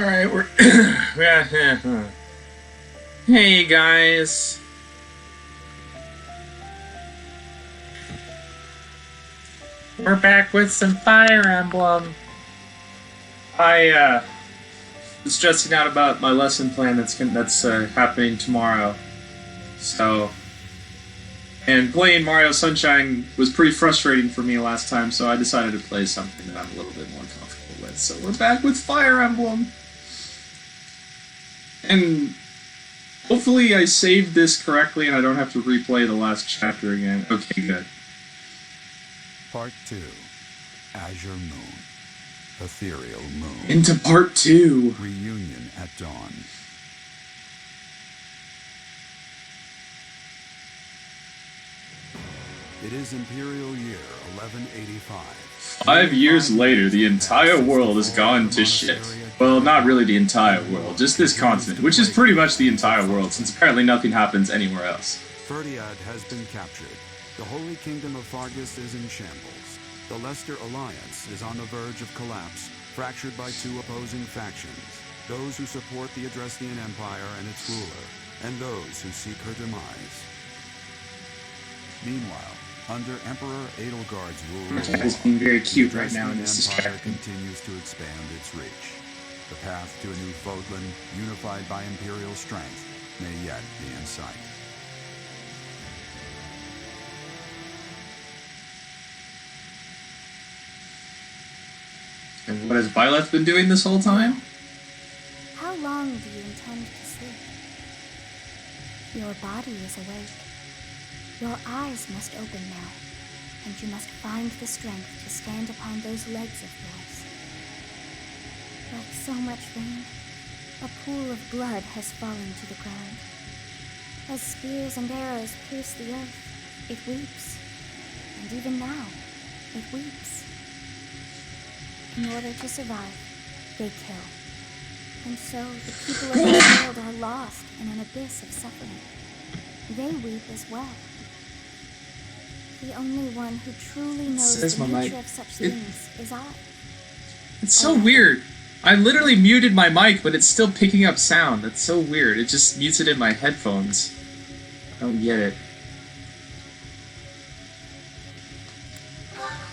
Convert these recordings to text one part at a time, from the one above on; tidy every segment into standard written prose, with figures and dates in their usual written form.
Alright, we're. Hey guys. We're back with some Fire Emblem. I was stressing out about my lesson plan that's happening tomorrow. So, and playing Mario Sunshine was pretty frustrating for me last time, so I decided to play something that I'm a little bit more comfortable with. So we're back with Fire Emblem. And hopefully I saved this correctly and I don't have to replay the last chapter again. Okay, good. Part 2. Azure Moon. Ethereal Moon. Into Part 2. Reunion at Dawn. It is Imperial Year 1185. 5 years later, the entire world has gone to shit. Well, not really the entire world, just this continent, which is pretty much the entire world, since apparently nothing happens anywhere else. Fhirdiad has been captured. The Holy Kingdom of Faerghus is in shambles. The Leicester Alliance is on the verge of collapse, fractured by two opposing factions. Those who support the Adrestian Empire and its ruler, and those who seek her demise. Meanwhile, under Emperor Edelgard's rule, It's being very cute right now in the this Empire distraction. continues to expand its reach. The path to a new Fódlan, unified by Imperial strength, may yet be in sight. And what has Byleth been doing this whole time? How long do you intend to sleep? Your body is awake. Your eyes must open now, and you must find the strength to stand upon those legs of yours. Like so much rain, a pool of blood has fallen to the ground. As spears and arrows pierce the earth, it weeps. And even now, it weeps. In order to survive, they kill. And so the people of this world are lost in an abyss of suffering. They weep as well. The only one who truly knows Says the my nature mic. of such things is I. It's so weird. I literally muted my mic, but it's still picking up sound. That's so weird. It just mutes it in my headphones. I don't get it.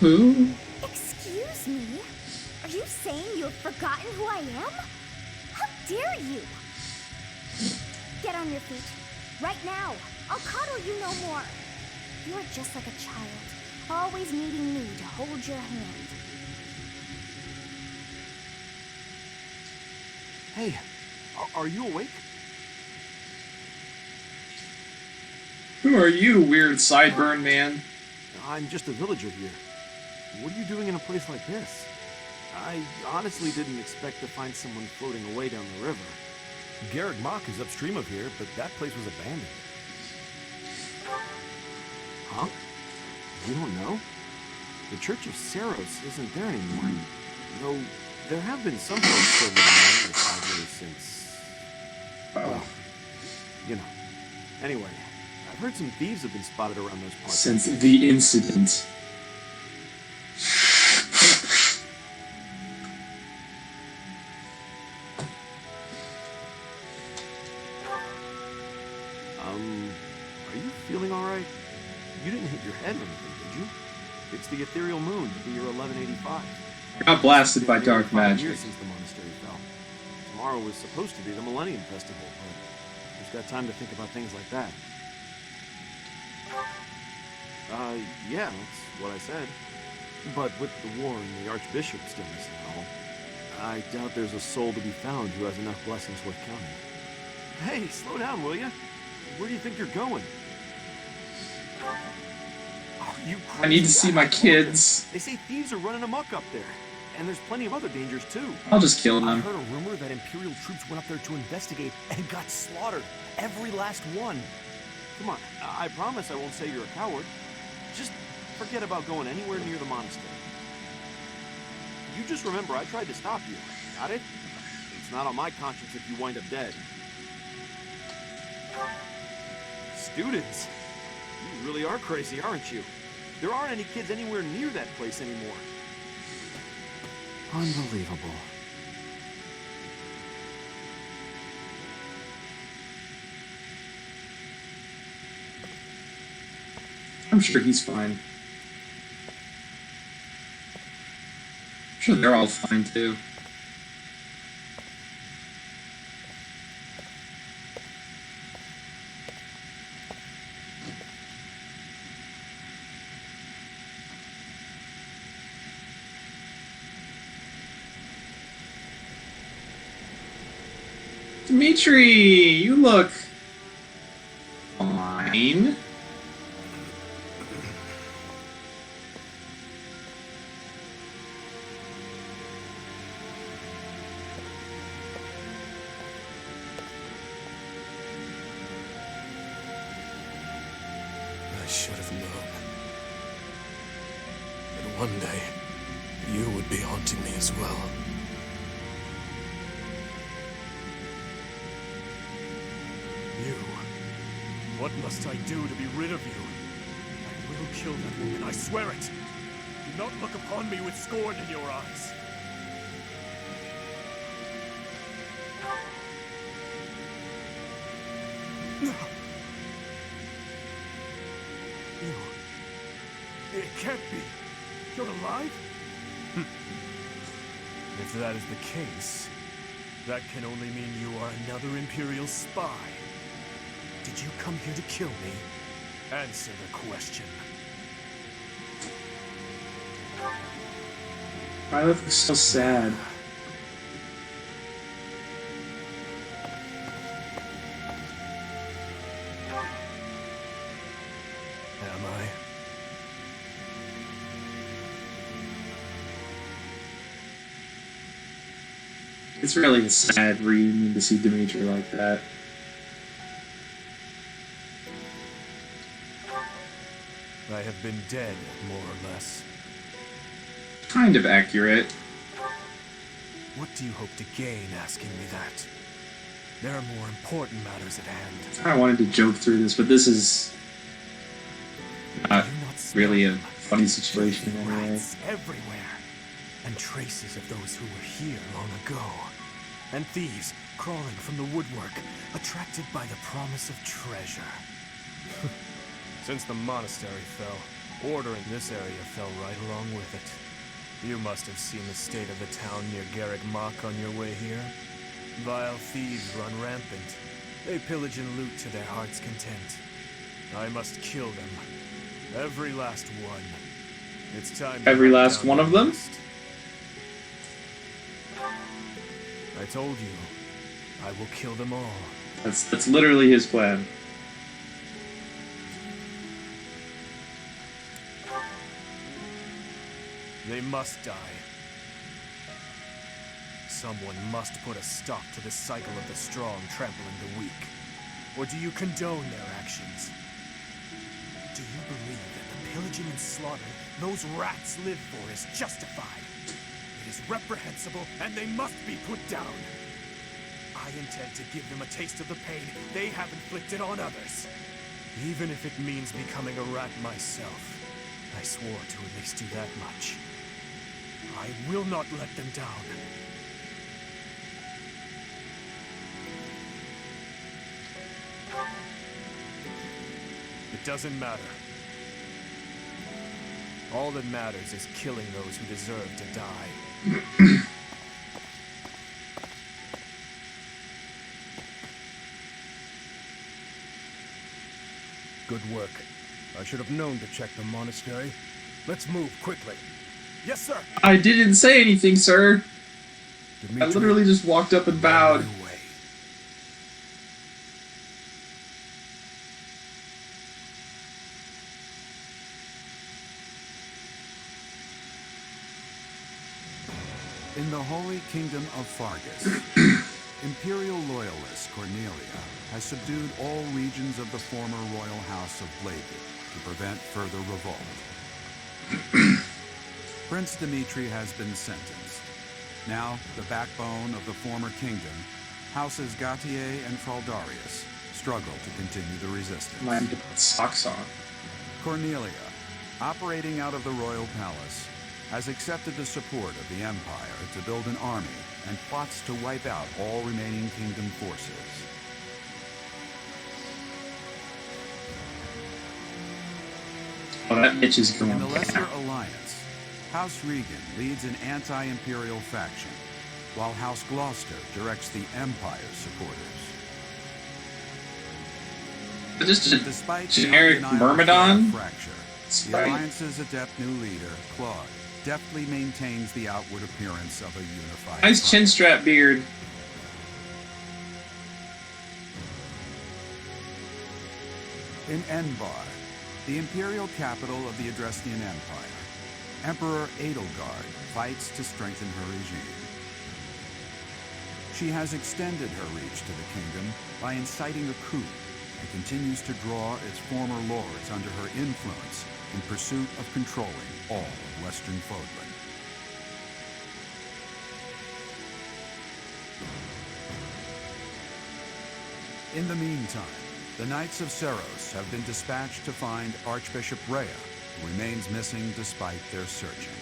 Who? Excuse me? Are you saying you have forgotten who I am? How dare you? Get on your feet. Right now. I'll coddle you no more. You are just like a child, always needing me to hold your hand. Hey, are you awake? Who are you, weird sideburn man? I'm just a villager here. What are you doing in a place like this? I honestly didn't expect to find someone floating away down the river. Garreg Mach is upstream of here, but that place was abandoned. Huh? You don't know? The Church of Seiros isn't there anymore. Though there have been some folks still living there for 5 years since... Well, you know. Anyway, I've heard some thieves have been spotted around those parts. Since the incident. Are you feeling alright? You didn't hit your head or anything, did you? It's the ethereal moon, the year 1185. Got blasted by dark 5 magic. years since the monastery fell. Tomorrow was supposed to be the Millennium Festival, but who's got time to think about things like that? Yeah, that's what I said. But with the war and the Archbishop still missing and all, I doubt there's a soul to be found who has enough blessings worth counting. Hey, slow down, will ya? Where do you think you're going? Are you crazy? I need to see my kids. They say thieves are running amok up there. And there's plenty of other dangers, too. I'll just kill I them. heard a rumor that Imperial troops went up there to investigate and got slaughtered. Every last one. Come on, I promise I won't say you're a coward. Just forget about going anywhere near the monastery. You just remember I tried to stop you. Got it? It's not on my conscience if you wind up dead. Students? You really are crazy, aren't you? There aren't any kids anywhere near that place anymore. Unbelievable. I'm sure he's fine. I'm sure they're all fine too. Dimitri, you look fine. I should have known that one day you would be haunting me as well. You. What must I do to be rid of you? I will kill that woman, I swear it! Do not look upon me with scorn in your eyes. You... It can't be. You're alive? If that is the case, that can only mean you are another Imperial spy. Did you come here to kill me? Answer the question. Violet looks so sad. Am I? It's really a sad reunion to see Dimitri like that. I have been dead, more or less. Kind of accurate. What do you hope to gain asking me that? There are more important matters at hand. I wanted to joke through this, but this is not Do you not smell really a them? funny situation anyway. Rats everywhere, and traces of those who were here long ago, and thieves crawling from the woodwork, attracted by the promise of treasure. Since the monastery fell, order in this area fell right along with it. You must have seen the state of the town near Garrick Mach on your way here. Vile thieves run rampant. They pillage and loot to their heart's content. I must kill them. Every last one. It's time to Every hunt last down one the of them? rest. I told you, I will kill them all. That's literally his plan. They must die. Someone must put a stop to the cycle of the strong trampling the weak. Or do you condone their actions? Do you believe that the pillaging and slaughtering those rats live for is justified? It is reprehensible, and they must be put down. I intend to give them a taste of the pain they have inflicted on others. Even if it means becoming a rat myself. I swore to at least do that much. I will not let them down. It doesn't matter. All that matters is killing those who deserve to die. Good work. I should have known to check the monastery. Let's move quickly. Yes, sir. I didn't say anything, sir. I Dimitri, literally just walked up and bowed. on my way. In the Holy Kingdom of Fargus, Imperial loyalist Cornelia has subdued all regions of the former royal house of Bladed to prevent further revolt. Prince Dimitri has been sentenced. Now, the backbone of the former kingdom, Houses Gautier and Fraldarius, struggle to continue the resistance. I need to put socks on. Cornelia, operating out of the royal palace, has accepted the support of the Empire to build an army and plots to wipe out all remaining kingdom forces. Oh, that bitch is In going the Lesser down. Alliance, House Regan leads an anti-imperial faction, while House Gloucester directs the Empire's supporters. Just a Despite generic the undeniable Myrmidon? fracture, the Spite. Alliance's adept new leader, Claude, deftly maintains the outward appearance of a unified Nice front. chin strap beard. In Enbar, the imperial capital of the Adrestian Empire, Emperor Edelgard fights to strengthen her regime. She has extended her reach to the kingdom by inciting a coup and continues to draw its former lords under her influence in pursuit of controlling all of Western Fodlan. In the meantime, the Knights of Seros have been dispatched to find Archbishop Rhea, who remains missing despite their searching.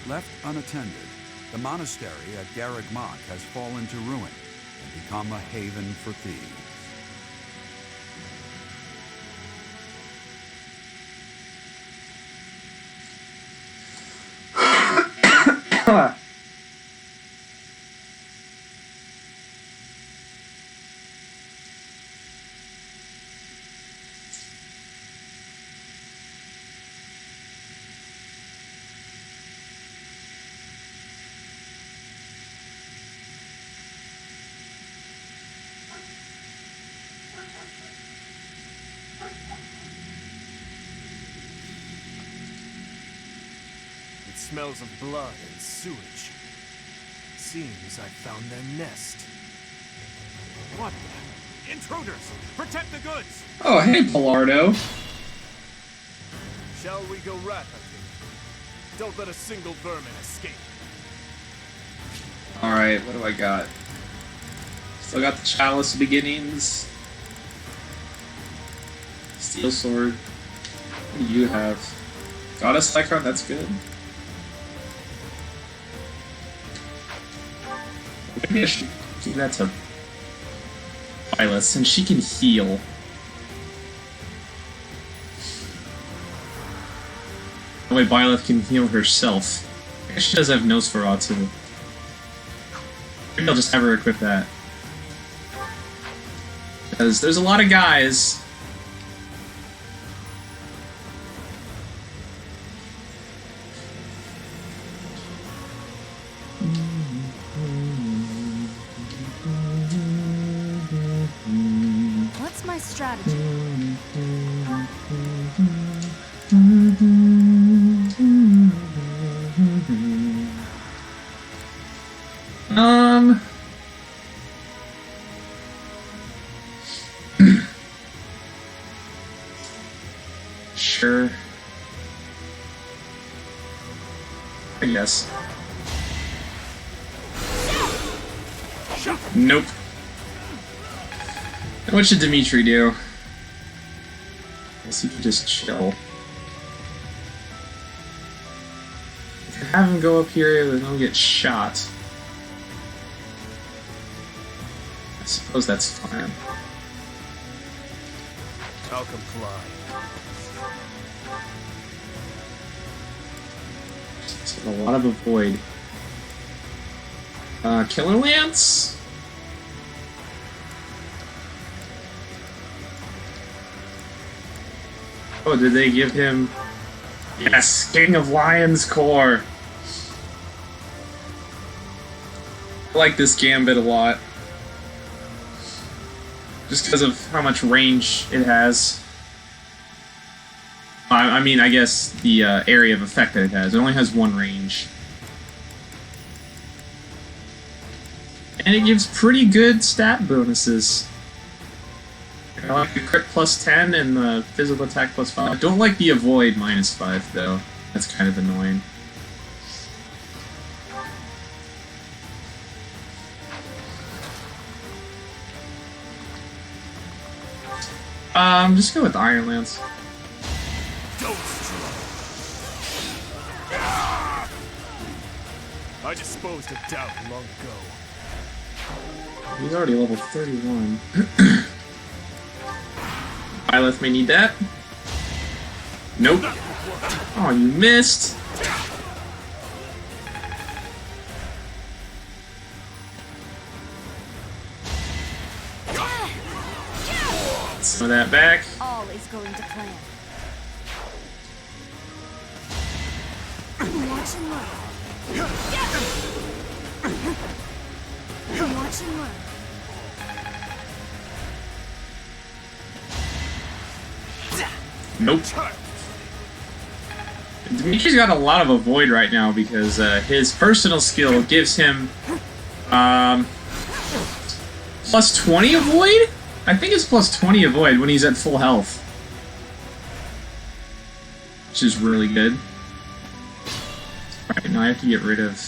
Left unattended, the monastery at Garreg Mach has fallen to ruin and become a haven for thieves. It smells of blood and sewage. Seems I found their nest. What the? Intruders! Protect the goods! Oh, hey, Pilardo. Shall we go rat hunting? Don't let a single vermin escape. Alright, what do I got? Still got the Chalice Beginnings. Steel Sword. What do you have? Goddess Cyclone, that's good. Maybe I should give that to Violet, since she can heal. That way Violet can heal herself. I guess she does have Nosferatu. Maybe I'll just have her equip that. Because there's a lot of guys. What's my strategy? Um... Sure. I guess. Nope. What should Dimitri do? I guess he could just chill. If you have him go up here, then he'll get shot. I suppose that's fine. I'll comply. He's got a lot of avoid. Killer Lance? Oh, did they give him... Yes, King of Lions Core! I like this Gambit a lot. Just because of how much range it has. I mean, I guess the area of effect that it has. It only has one range. And it gives pretty good stat bonuses. I like the crit plus 10 and the physical attack plus 5. I don't like the avoid minus 5 though. That's kind of annoying. Just go with Iron Lance. Don't strike. I disposed of doubt long ago. He's already level 31. Byleth may need that. Nope. Oh, you missed. Some of that back. All is going to plan. Watch and learn. Watch and learn. Nope. Dimitri's got a lot of avoid right now because his personal skill gives him plus 20 avoid? I think it's plus 20 avoid when he's at full health. Which is really good. Alright, now I have to get rid of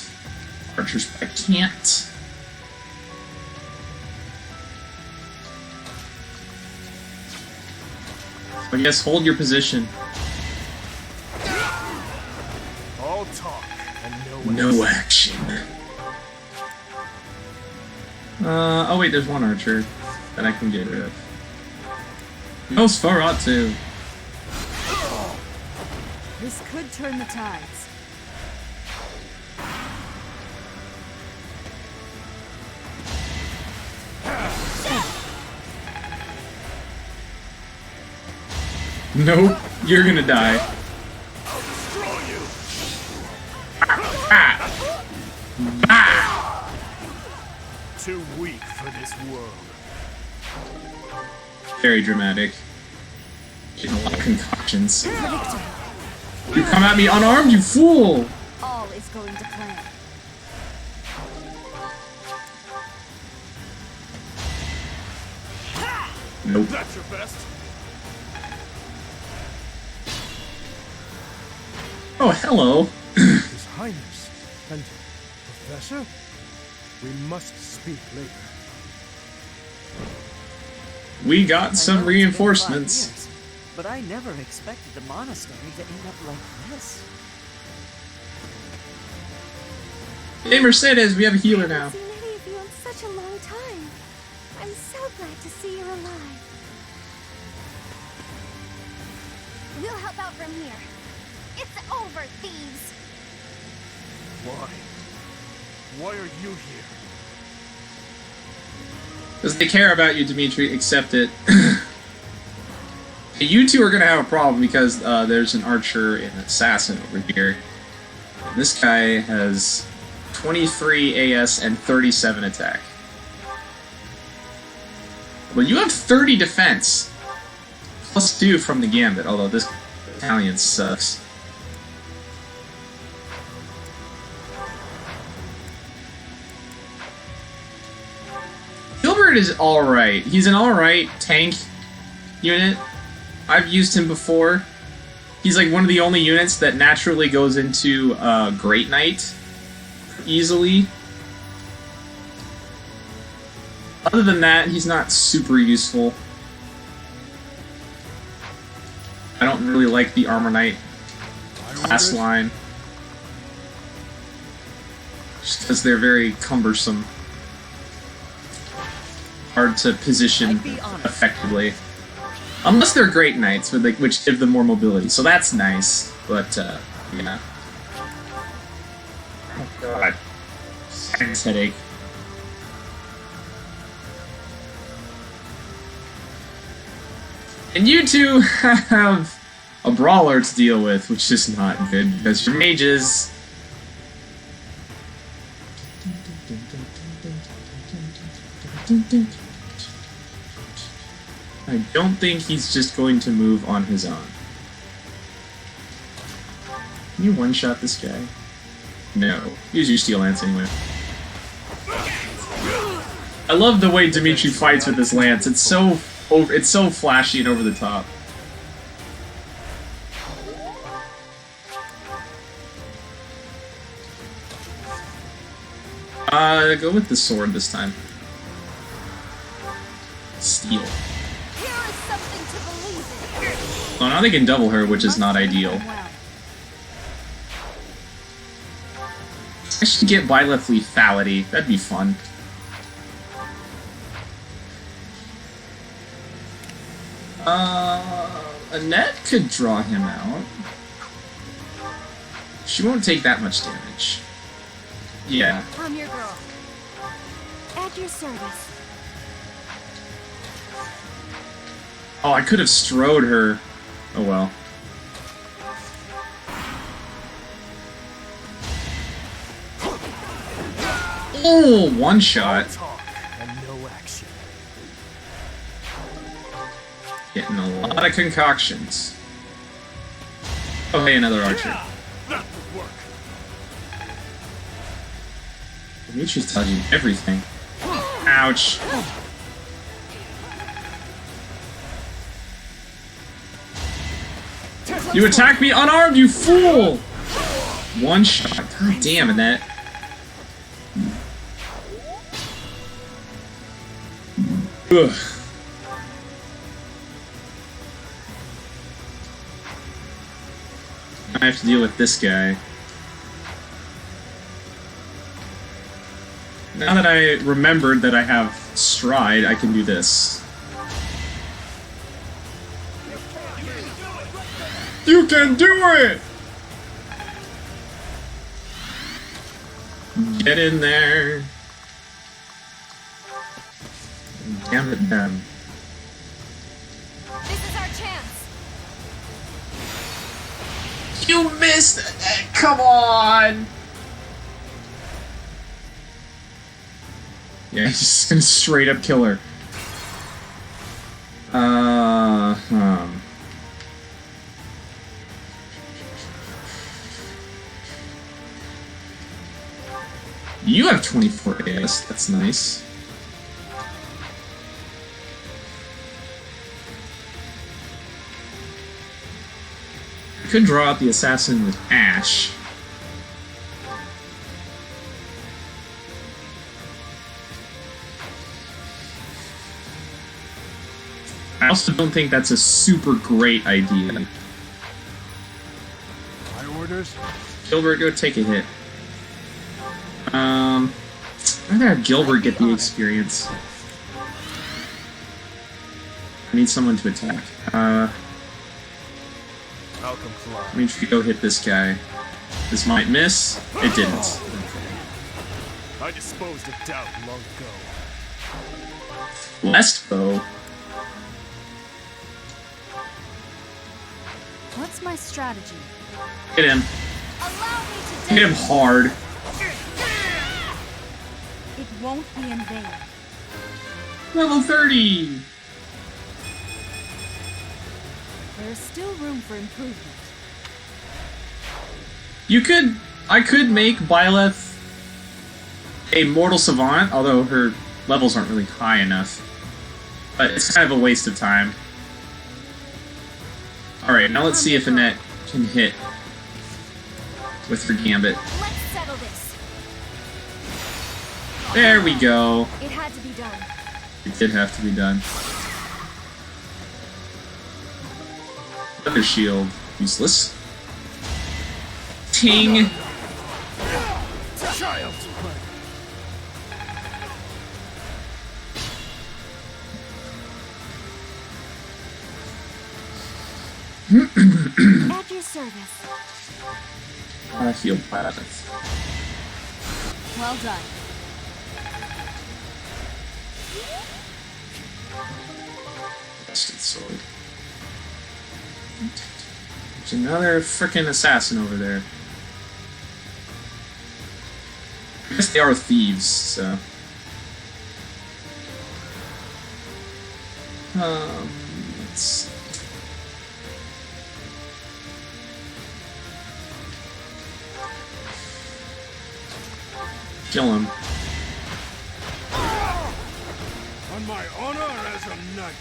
archers, but I can't. I guess hold your position. All talk and No action. Oh wait, there's one archer that I can get rid of. Nosferatu. This could turn the tides. Nope, you're gonna die. Too weak for this world. Very dramatic. Getting a lot of concoctions. You come at me unarmed, you fool! All is going to plan. Nope. That's your best. Oh, hello. His Highness and Professor? We must speak later. We got some I know it's been 5 reinforcements. years, but I never expected the monastery to end up like this. Hey Mercedes, we have a healer I now. haven't seen any of you in such a long time. I'm so glad to see you're alive. We'll help out from here. It's over, thieves. Why? Why are you here? Because they care about you, Dimitri. Accept it. You two are going to have a problem because there's an archer and an assassin over here. And this guy has 23 AS and 37 attack. Well, you have 30 defense. Plus 2 from the Gambit, although this battalion sucks. Gilbert is alright. He's an alright tank unit. I've used him before. He's like one of the only units that naturally goes into Great Knight easily. Other than that, he's not super useful. I don't really like the Armor Knight class line. Just because they're very cumbersome. Hard to position I'd be honest. effectively. Unless they're Great Knights, which give them more mobility. So that's nice, but, yeah. Oh god. Sinus headache. And you two have a brawler to deal with, which is not good, because your mages... I don't think he's just going to move on his own. Can you one-shot this guy? No. Use your Steel Lance anyway. I love the way Dimitri fights with this lance. It's so flashy and over the top. Go with the sword this time. Steel. Here is something to believe in. Oh, now they can double her, which is not ideal. Well, I should get Byleth Lethality. That'd be fun. Annette could draw him out. She won't take that much damage. Yeah. I'm your girl. At your service. Oh, I could have strode her. Oh well. Oh, one shot. Talk and no action. Getting a lot of concoctions. Oh, hey, another archer. That would work. Dimitri's dodging everything. Ouch. You attacked me unarmed, you fool! One shot. God damn, Annette. Ugh. I have to deal with this guy. Now that I remembered that I have stride, I can do this. You can do it! Get in there. Damn it, them. This is our chance. You missed it! Come on! Yeah, he's just gonna straight up kill her. You have 24 AS, that's nice. I could draw out the assassin with Ash. I also don't think that's a super great idea. My orders? Gilbert, go take a hit. I'd rather have Gilbert get the experience. I need someone to attack. Malcolm Let me go hit this guy. This might miss. It didn't. I disposed of doubt long ago. Blessed bow. What's my strategy? Hit him. Allow me to Hit him hard. It won't be in vain. Level 30! There is still room for improvement. I could make Byleth a mortal savant, although her levels aren't really high enough. But it's kind of a waste of time. Alright, now let's see if Annette can hit with her gambit. Let's settle this. There we go. It had to be done. It did have to be done. Thunder shield. Useless. Ting! Child! At your service. I feel bad. Well done. Rusted sword. There's another frickin' assassin over there. I guess they are thieves, so. Let's. Kill him. On my honor as a knight.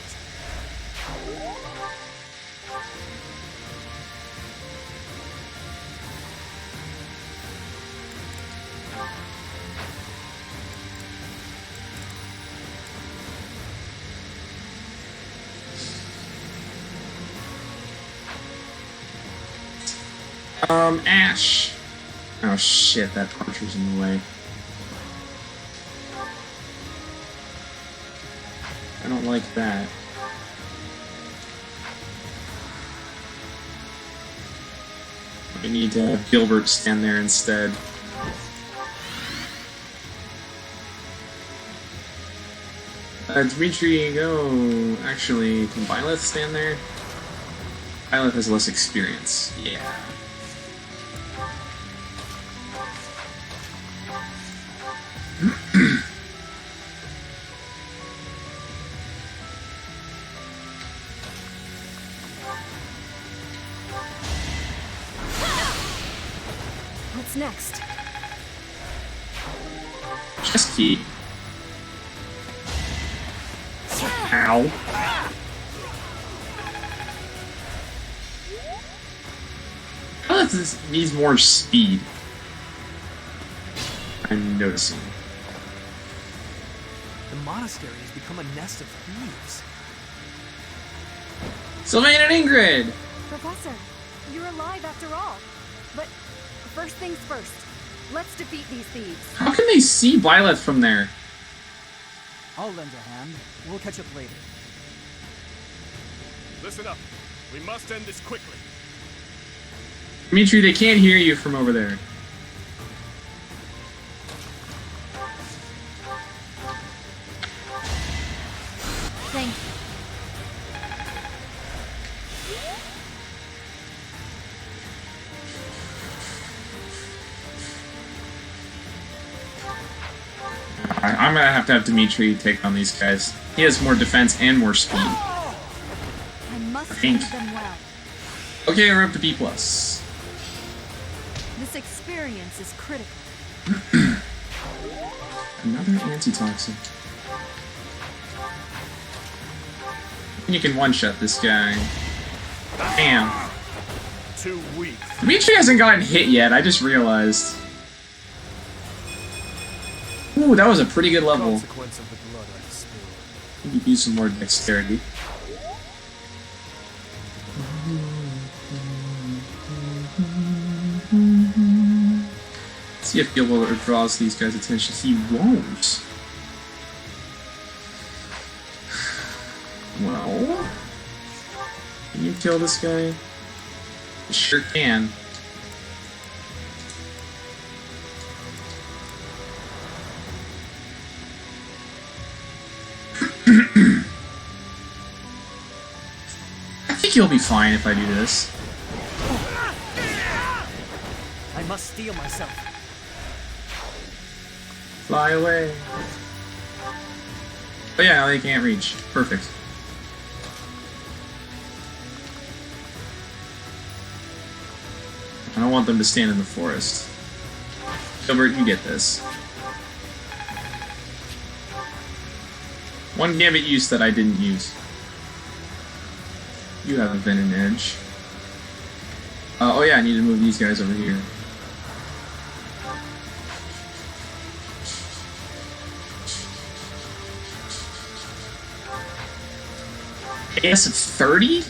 Ash. Oh shit, that archer's in the way. I don't like that. We need to have Gilbert stand there instead. Dimitri, go. Actually, can Byleth stand there? Byleth has less experience. Yeah. What's next? Chest key. Ow. Byleth needs more speed. I'm noticing. The monastery has become a nest of thieves. Sylvain and Ingrid! Professor, you're alive after all. But first things first, let's defeat these thieves. How can they see Byleth from there? I'll lend a hand. We'll catch up later. Listen up. We must end this quickly. Dimitri, they can't hear you from over there. Thank you. I'm gonna have to have Dimitri take on these guys. He has more defense and more speed. I must think. treat them well. Okay, we're up to B+. This experience is critical. Another antitoxin. You can one-shot this guy. Damn. Too weak. Dimitri hasn't gotten hit yet, I just realized. Ooh, that was a pretty good level. Consequence of the blood I spilled. You could use some more dexterity. See if Gilbert draws these guys' attention. He won't. Well, can you kill this guy? You sure can. I think you'll be fine if I do this. I must steel myself. Fly away. Oh yeah, now they can't reach. Perfect. I don't want them to stand in the forest. Gilbert, you get this. One gambit use that I didn't use. You have a Venom Edge. Oh yeah, I need to move these guys over here. AS of 30?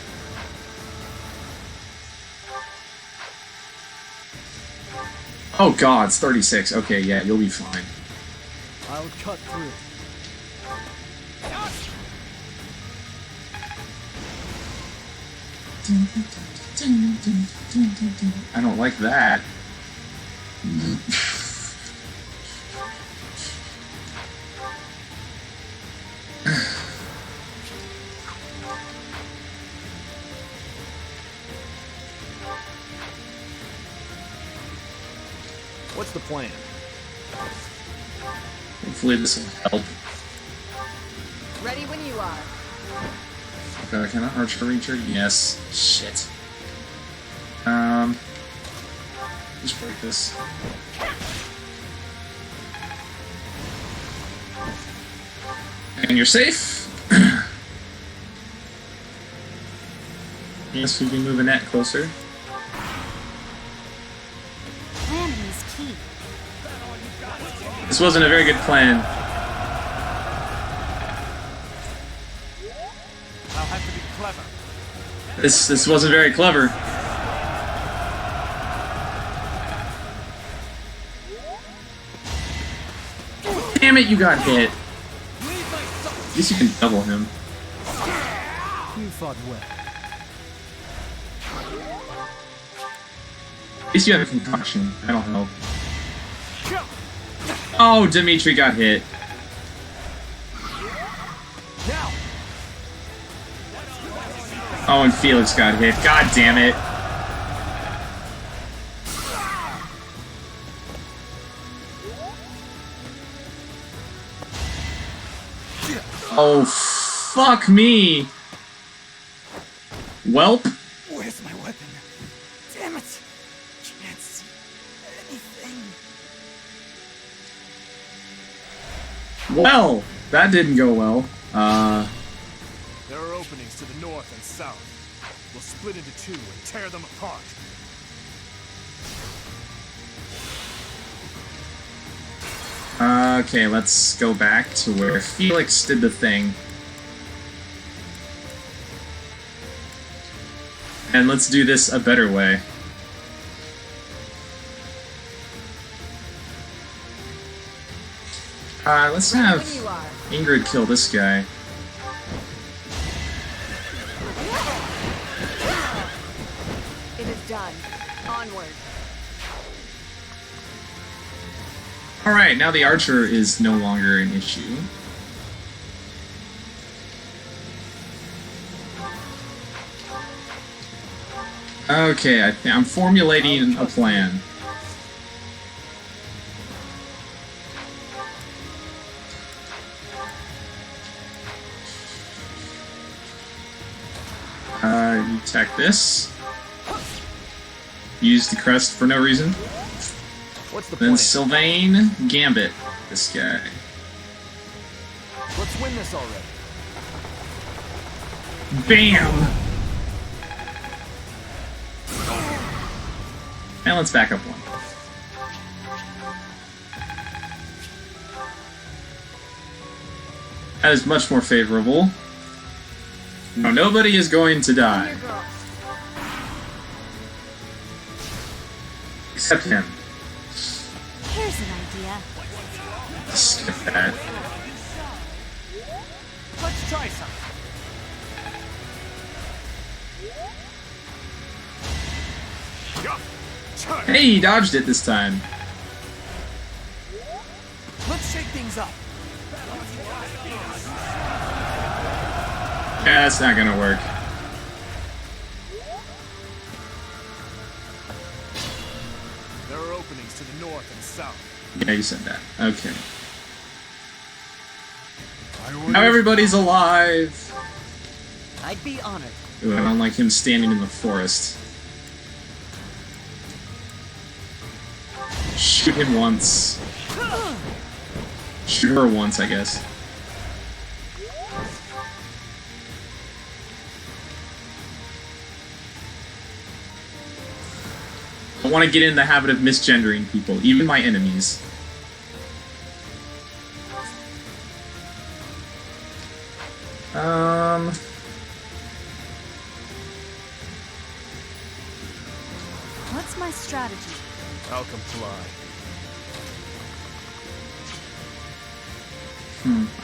Oh god, it's 36. Okay, yeah, you'll be fine. I'll cut through. I don't like that. What's the plan? Hopefully this will help. Ready when you are. Can I archer reacher? Yes. Shit. Just break this. And you're safe. Yes, we can move Annette closer. Planning is key. This wasn't a very good plan. I'll have to be clever. This wasn't very clever. Damn it, you got hit. At least you can double him. You fought well. At least you have a concussion. That'll help. Oh, Dimitri got hit. Now. Oh, and Felix got hit. God damn it. Oh, fuck me. Welp. Where's my weapon? Damn it! Can't see anything. Well, that didn't go well. There are openings to the north and south. We'll split into two and tear them apart. Okay, let's go back to where Felix did the thing. And let's do this a better way. Let's have Ingrid kill this guy. It is done. Onward. Alright, now the archer is no longer an issue. Okay, I'm formulating a plan. You attack this. Use the crest for no reason. What's the Then plan? Sylvain Gambit this guy. Let's win this already. Bam! And let's back up one. That is much more favorable. No, nobody is going to die. Except him. Here's an idea. Skip that. Let's try something. Hey, he dodged it this time. Let's shake things up. Yeah, that's not gonna work. There are openings to the north and south. Yeah, you said that. Okay. Now everybody's alive! I'd be honored. Ooh, I don't like him standing in the forest. Shoot him once. Shoot her once, I guess. I want to get in the habit of misgendering people, even my enemies. What's my strategy? I'll comply.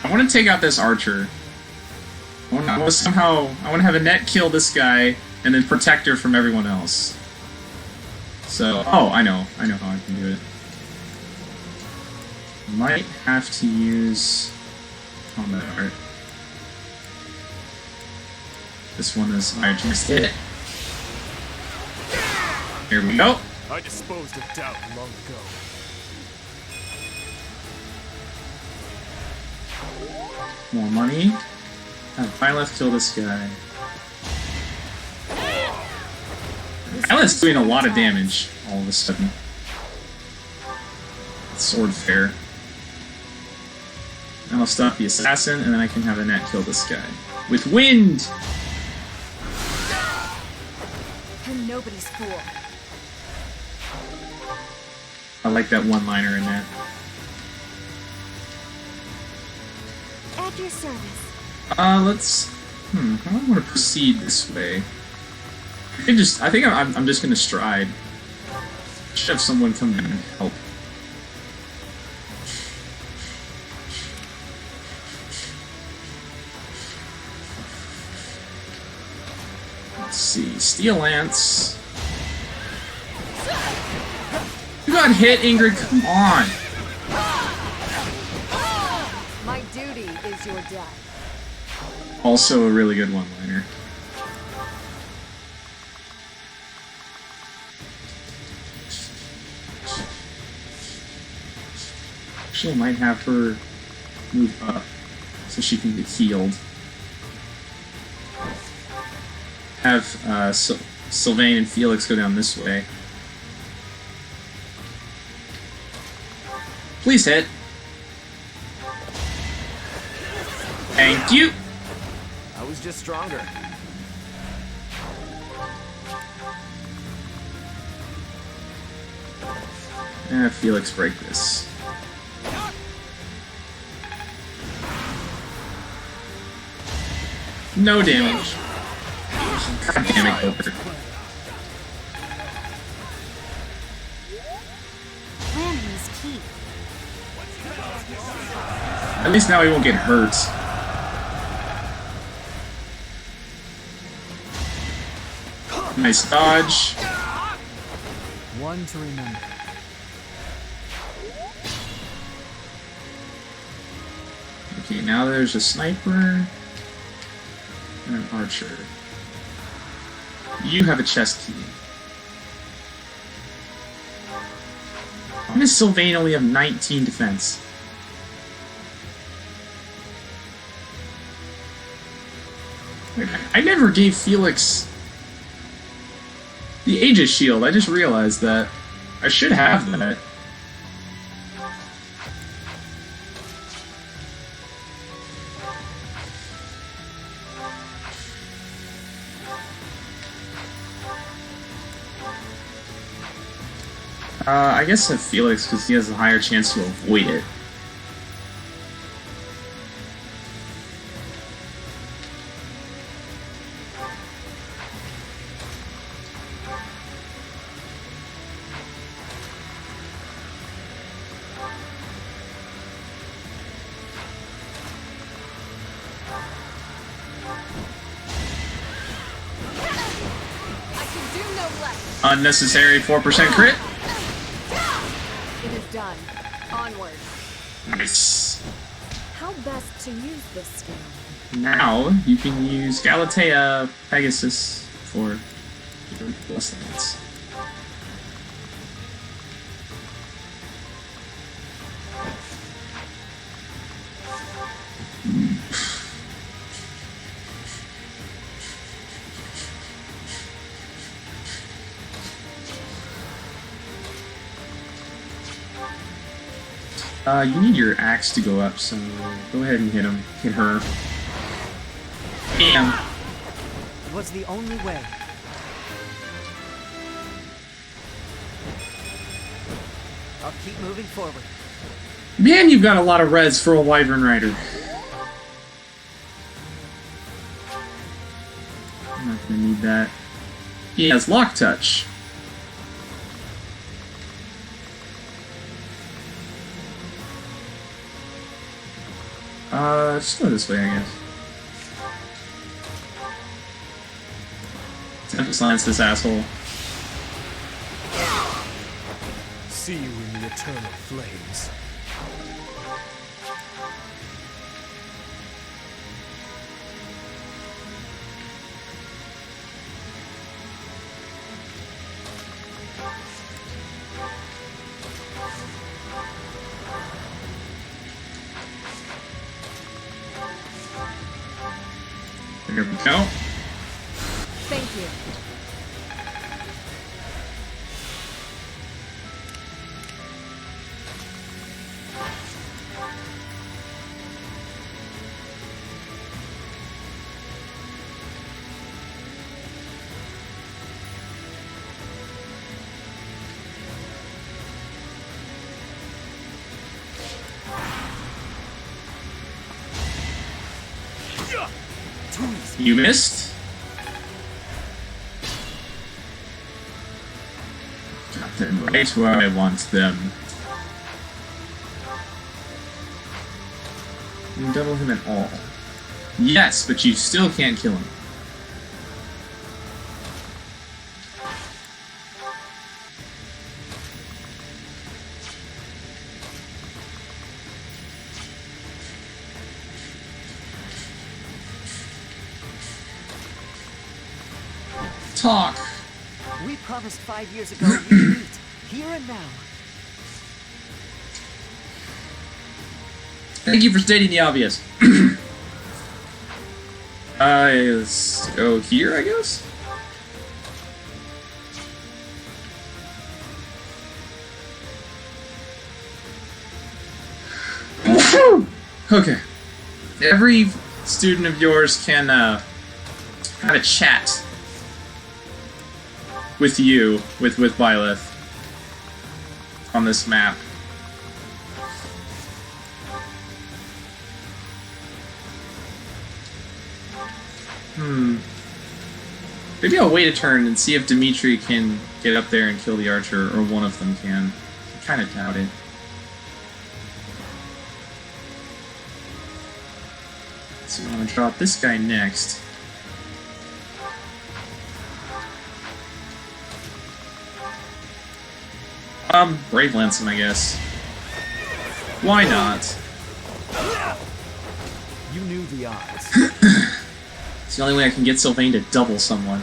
I want to take out this archer. I want to have Annette kill this guy and then protect her from everyone else. So, oh, I know how I can do it. Might have to use combat art. This one is higher chance to hit. Here we go. I disposed of doubt long ago. More money. Violet, kill this guy. Violet's doing a lot of damage all of a sudden. Sword fair. Then I'll stop the assassin, and then I can have Annette kill this guy. With wind! And nobody's fool. I like that one-liner in there. At your service. Let's... how do I want to proceed this way? I think I'm just gonna stride. Should have someone come in and help. Let's see. Steel Lance. got hit, Ingrid. Come on. My duty is your death. Also a really good one-liner. Actually, I might have her move up so she can get healed. Have Sylvain and Felix go down this way. Please hit. Thank you. I was just stronger. Felix, break this. No damage. God damn it, Gilbert. Planning is key. At least now he won't get hurt. Nice dodge. One to remember. Okay, now there's a sniper and an archer. You have a chest key. Why does Sylvain only have 19 defense? I never gave Felix the Aegis shield. I just realized that. I should have that. I guess have Felix because he has a higher chance to avoid it. I can do no less. Unnecessary 4% crit. It is done. Onward. Nice. How best to use this skill? Now you can use Galatea Pegasus for your blessings. You need your axe to go up, so go ahead and hit him. Hit her. Bam! It was the only way. I'll keep moving forward. Man, you've got a lot of res for a Wyvern Rider. I'm not gonna need that. He has Lock Touch. Just go this way, I guess. Temple Silence this asshole. See you in the eternal flames. Here we go. Thank you. You missed. Got them right where I want them. You double him at all. Yes, but you still can't kill him. talk. We promised 5 years ago we'd meet, here and now. Thank you for stating the obvious. Let's go here, I guess? Okay. Every student of yours can have a chat with you, with Byleth, on this map. Maybe I'll wait a turn and see if Dimitri can get up there and kill the archer, or one of them can. I kind of doubt it. So I'm gonna drop this guy next. Brave Lance him, I guess. Why not? You knew the odds. It's the only way I can get Sylvain to double someone.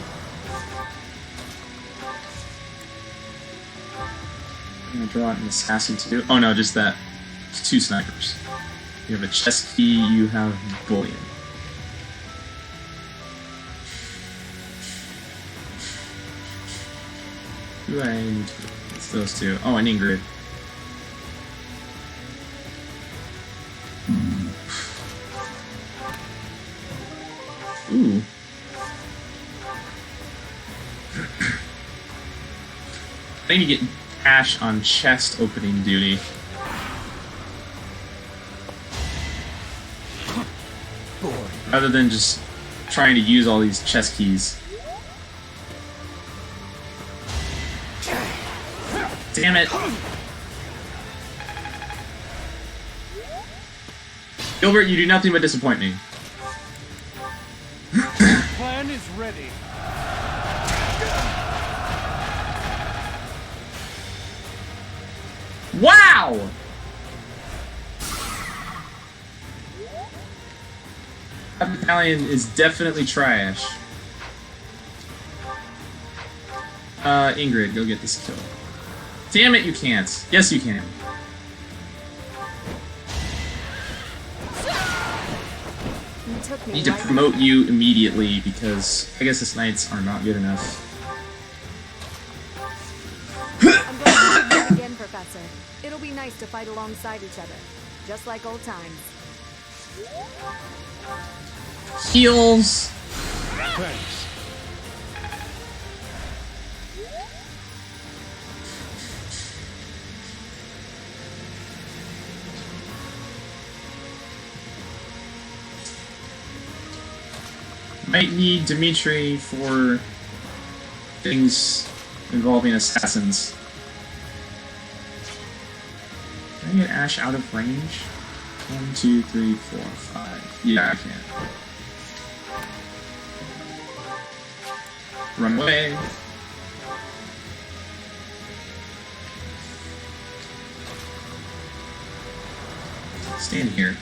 I'm gonna draw an assassin too. Oh no, just that. It's 2 snipers. You have a chest key, you have bullion. Who do I need to... It's those 2. Oh, and Ingrid. Ooh. I need to get Ash on chest opening duty. Rather than just trying to use all these chest keys. Damn it! Gilbert, you do nothing but disappoint me. Plan is ready. Wow! That battalion is definitely trash. Ingrid, go get this kill. Damn it, you can't. Yes, you can. I need to promote you immediately because I guess the knights are not good enough. I'm going to do it again, Professor. It'll be nice to fight alongside each other, just like old times. Heals. Thanks. Might need Dimitri for things involving assassins. Can I get Ash out of range? 1, 2, 3, 4, 5. Yeah, I can. Run away. Stand here.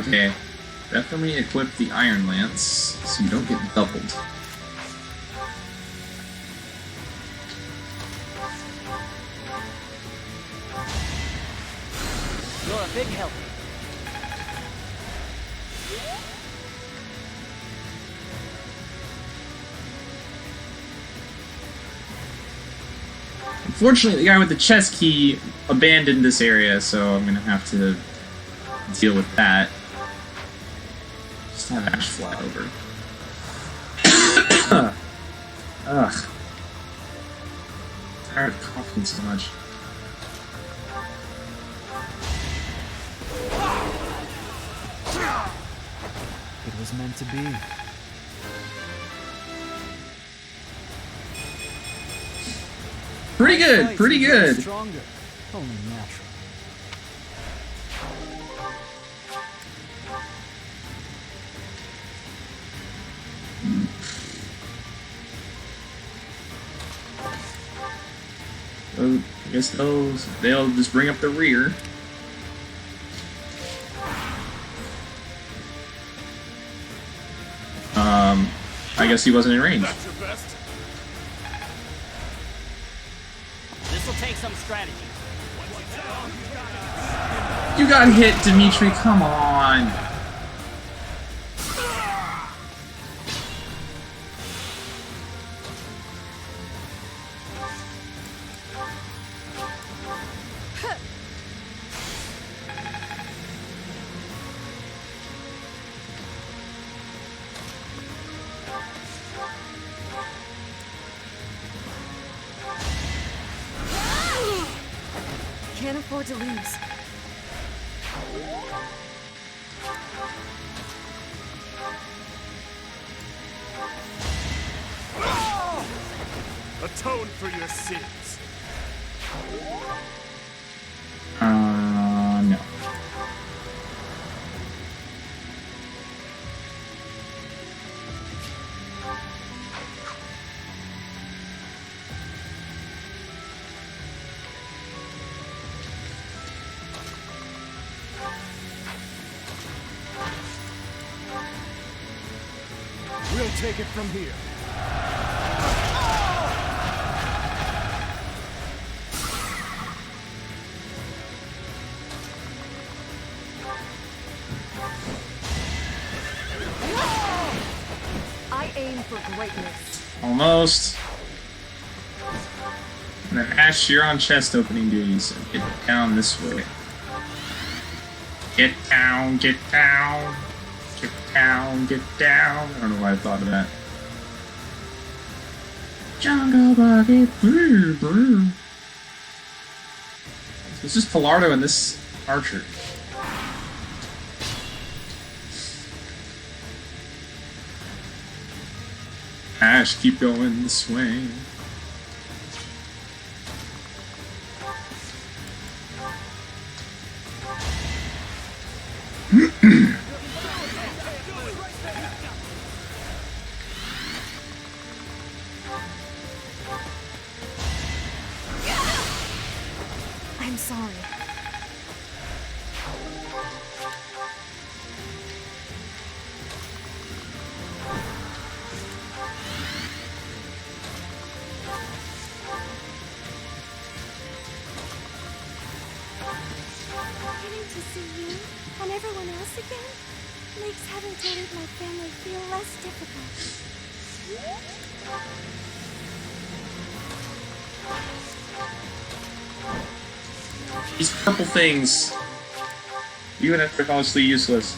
Okay, definitely equip the Iron Lance so you don't get doubled. You're a big help. Unfortunately, the guy with the chest key abandoned this area, so I'm gonna have to deal with that. Just have Ash fly over. Ugh. Tired of coughing so much. It was meant to be. Pretty good, pretty good. Stronger. Only natural. I guess they'll just bring up the rear. I guess he wasn't in range. That's your best. This'll take some strategy. You got hit, Dimitri, come on. Can't afford to lose. Atone for your sins. No. We'll take it from here. I aim for greatness. Almost. And then Ash, you're on chest opening duty, so get down this way. Get down, get down. Get down, get down. I don't know why I thought of that. Jungle Bucket, brr, brr. This is Pilardo and this Archer. Ash, keep going this way. I'm sorry. Getting to see you and everyone else again makes having to leave my family feel less difficult. These purple things, even if they're mostly useless.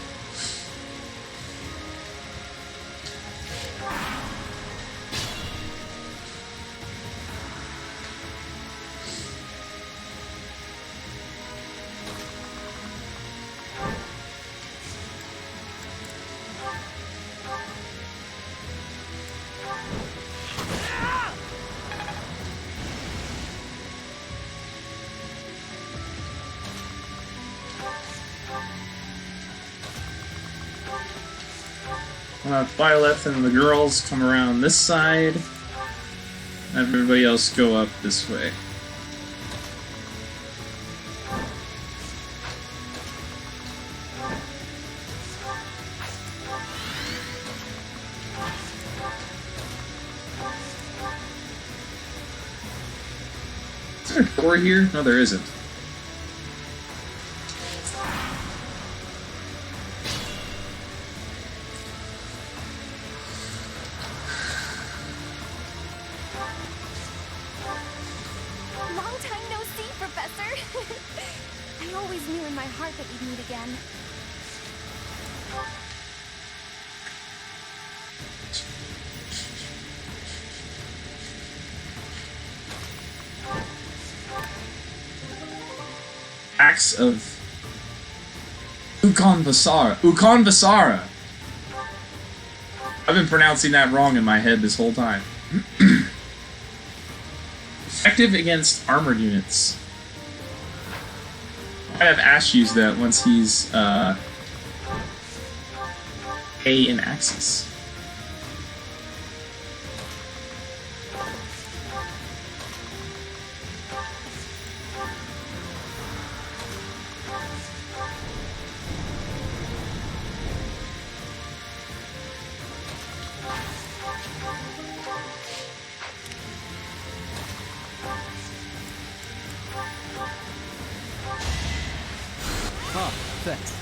Violet and the girls come around this side. Everybody else go up this way. Is there a door here? No, there isn't. Long time no see, Professor. I always knew in my heart that we'd meet again. Axe of Ukon Vasara. Ukon Vasara! I've been pronouncing that wrong in my head this whole time. Effective against armored units. I have Ash use that once he's A in Axis. Ah, thanks.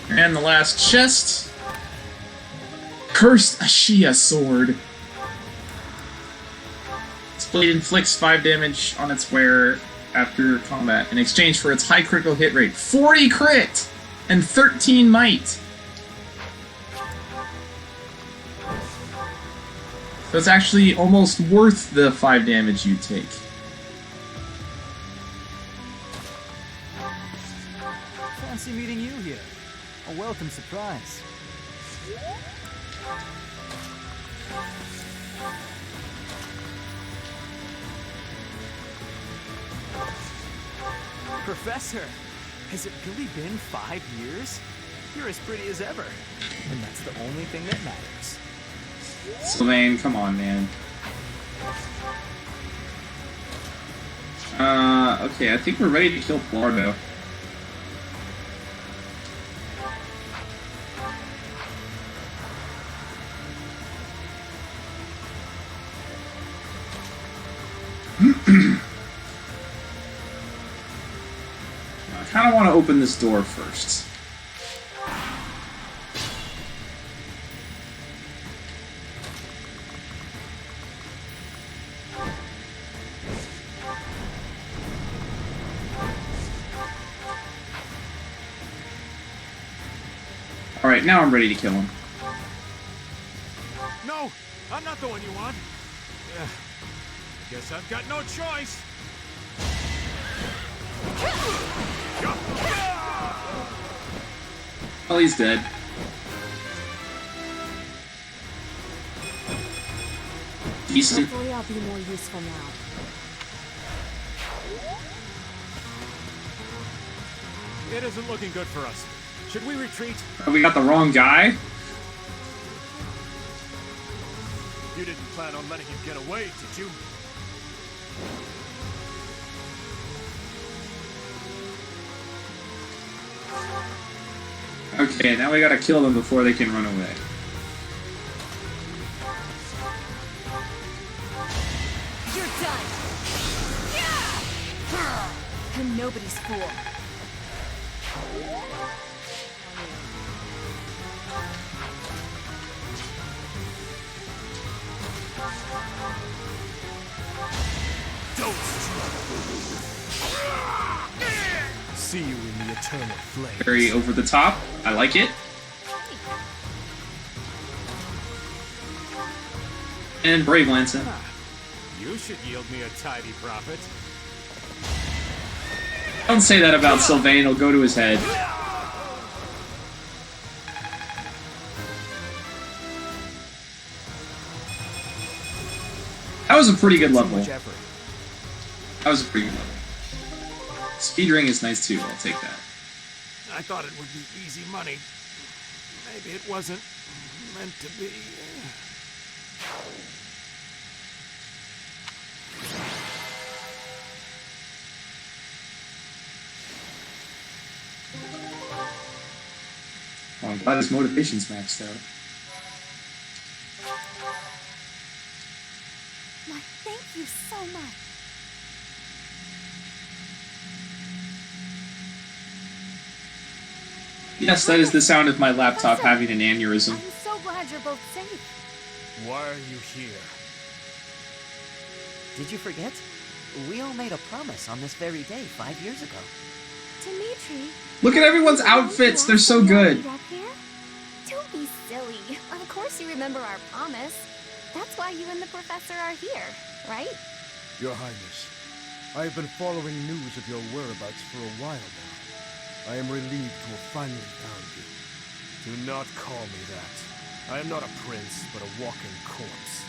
And the last chest. Cursed Ashia Sword. This blade inflicts 5 damage on its wearer after combat in exchange for its high critical hit rate. 40 crit! And 13 might! So it's actually almost worth the 5 damage you take. Fancy meeting you here. A welcome surprise. Professor, has it really been 5 years? You're as pretty as ever. And that's the only thing that matters. Sylvain, come on, man. Okay, I think we're ready to kill Plardo. I kind of want to open this door first. Alright, now I'm ready to kill him. No, I'm not the one you want. Guess I've got no choice. Well, he's dead. Decent. Hopefully I'll be more useful now. It isn't looking good for us. Should we retreat? Oh, we got the wrong guy? You didn't plan on letting him get away, did you? Okay, now we gotta kill them before they can run away. You're done! I'm nobody's fool. See you in the eternal flame. Very over the top. I like it. And Brave Lancing. You should yield me a tidy profit. Don't say that about Sylvain, it'll go to his head. That was a pretty good level. That was a pretty good level. Speed ring is nice too, I'll take that. I thought it would be easy money. Maybe it wasn't meant to be. Oh, I'm glad his motivation's maxed out. My, thank you so much. Yes, that is the sound of my laptop having an aneurysm. I'm so glad you're both safe. Why are you here? Did you forget? We all made a promise on this very day 5 years ago. Dimitri. Look at everyone's outfits, they're so good. Up here? Don't be silly. Of course you remember our promise. That's why you and the professor are here, right? Your Highness, I have been following news of your whereabouts for a while now. I am relieved to have finally found you. Do not call me that. I am not a prince, but a walking corpse.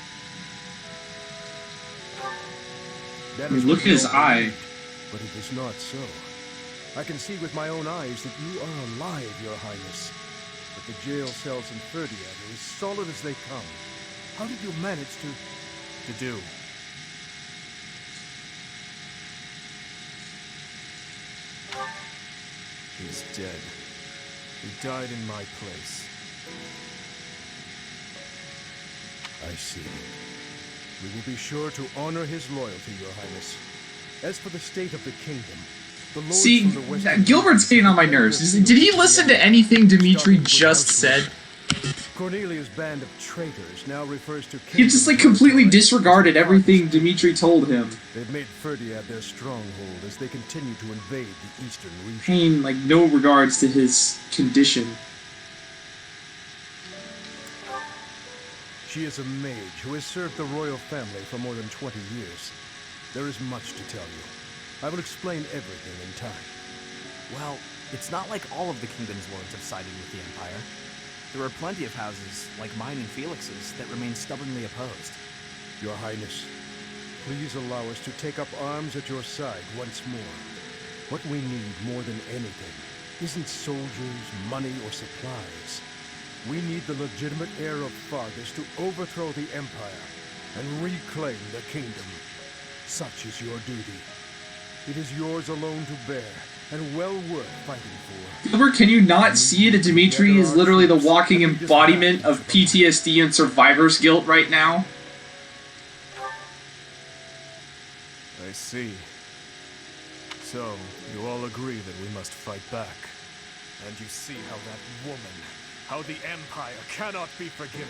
That Look is at what his you all eye. believe, but it is not so. I can see with my own eyes that you are alive, Your Highness. But the jail cells in Ferdia are as solid as they come. How did you manage to do? He's dead. He died in my place. I see. We will be sure to honor his loyalty, Your Highness. As for the state of the kingdom, the lords See, from the Western Gilbert's getting on my nerves. Did he listen to anything Dimitri just said? Cornelia's band of traitors now refers to He just like completely disregarded everything Dimitri told him. They've made Ferdiad their stronghold as they continue to invade the eastern region. Paying like no regards to his condition. She is a mage who has served the royal family for more than 20 years. There is much to tell you. I will explain everything in time. Well, it's not like all of the kingdom's lords have sided with the Empire. There are plenty of houses, like mine and Felix's, that remain stubbornly opposed. Your Highness, please allow us to take up arms at your side once more. What we need more than anything isn't soldiers, money, or supplies. We need the legitimate heir of Fargus to overthrow the Empire and reclaim the kingdom. Such is your duty. It is yours alone to bear, and well worth fighting for. Gilbert, can you not see that Dimitri is literally the walking embodiment of PTSD and survivor's guilt right now? I see. So, you all agree that we must fight back. And you see how that woman, how the Empire cannot be forgiven.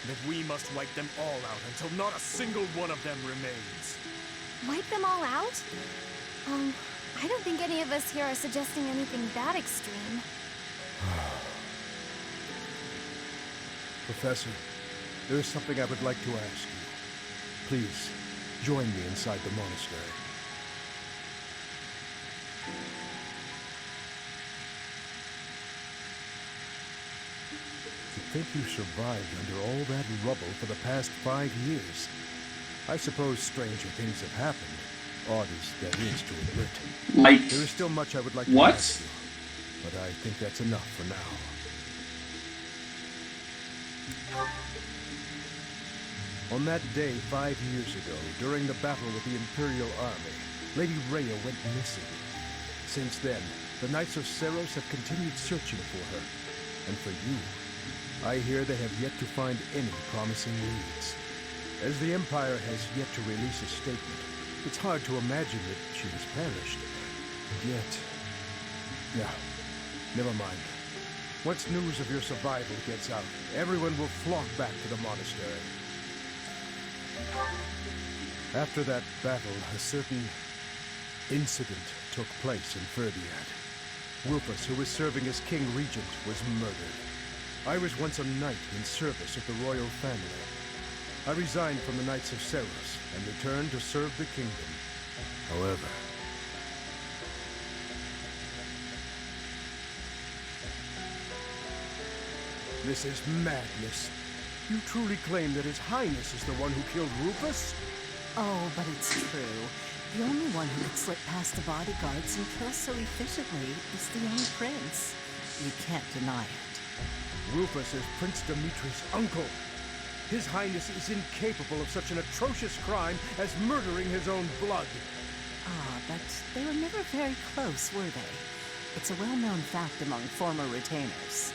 That we must wipe them all out until not a single one of them remains. Wipe them all out? I don't think any of us here are suggesting anything that extreme. Professor, there is something I would like to ask you. Please, join me inside the monastery. To think you survived under all that rubble for the past 5 years. I suppose stranger things have happened. Odd as that is to admit. Like, there is still much I would like to what? ask you, but I think that's enough for now. On that day 5 years ago, during the battle with the Imperial Army, Lady Rhea went missing. Since then, the Knights of Seiros have continued searching for her. And for you, I hear they have yet to find any promising leads. As the Empire has yet to release a statement, it's hard to imagine that she has perished. And yet... Yeah, never mind. Once news of your survival gets out, everyone will flock back to the monastery. After that battle, a certain incident took place in Ferdiad. Rufus, who was serving as King Regent, was murdered. I was once a knight in service of the royal family. I resigned from the Knights of Seiros and returned to serve the kingdom. However... This is madness. You truly claim that His Highness is the one who killed Rufus? Oh, but it's true. The only one who could slip past the bodyguards and kill so efficiently is the young prince. You can't deny it. Rufus is Prince Dimitri's uncle. His Highness is incapable of such an atrocious crime as murdering his own blood. Ah, but they were never very close, were they? It's a well-known fact among former retainers.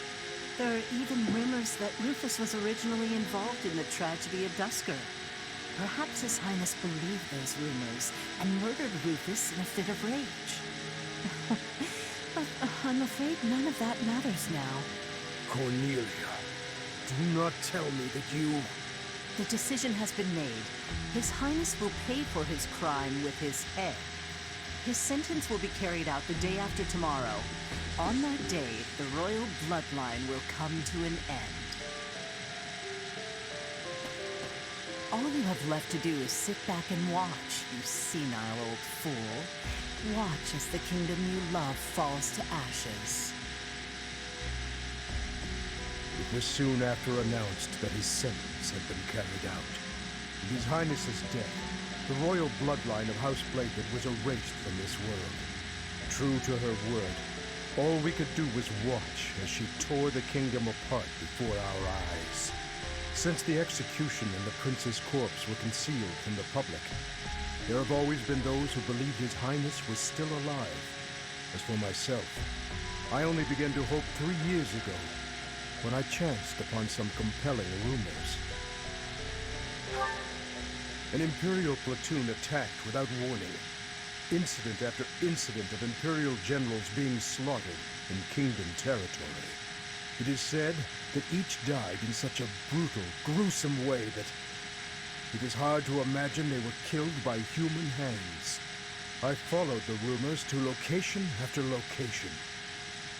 There are even rumors that Rufus was originally involved in the tragedy of Duscur. Perhaps His Highness believed those rumors and murdered Rufus in a fit of rage. But I'm afraid none of that matters now. Cornelia, do not tell me that you... The decision has been made. His Highness will pay for his crime with his head. His sentence will be carried out the day after tomorrow. On that day, the royal bloodline will come to an end. All you have left to do is sit back and watch, you senile old fool. Watch as the kingdom you love falls to ashes. It was soon after announced that his sentence had been carried out. With His Highness's death, the royal bloodline of House Blakewood was erased from this world. True to her word, all we could do was watch as she tore the kingdom apart before our eyes. Since the execution and the prince's corpse were concealed from the public, there have always been those who believed His Highness was still alive. As for myself, I only began to hope 3 years ago, when I chanced upon some compelling rumors. An Imperial platoon attacked without warning. Incident after incident of Imperial generals being slaughtered in Kingdom territory. It is said that each died in such a brutal, gruesome way that it is hard to imagine they were killed by human hands. I followed the rumors to location after location.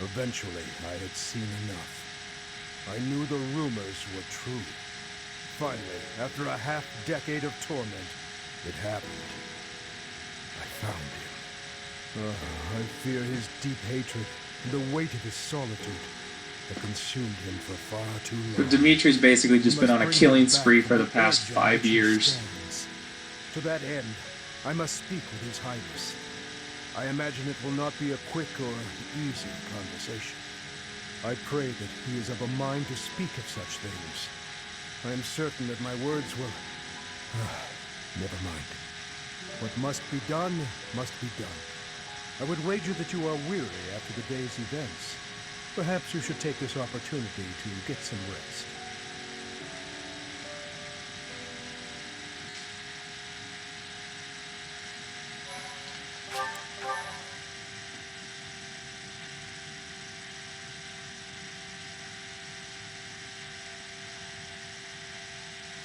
Eventually, I had seen enough. I knew the rumors were true. Finally, after a half-decade of torment, it happened. I found him. I fear his deep hatred and the weight of his solitude that consumed him for far too long. Dimitri's basically just been on a killing spree for the past 5 years. To that end, I must speak with His Highness. I imagine it will not be a quick or easy conversation. I pray that he is of a mind to speak of such things. I am certain that my words will... never mind. What must be done, must be done. I would wager that you are weary after the day's events. Perhaps you should take this opportunity to get some rest.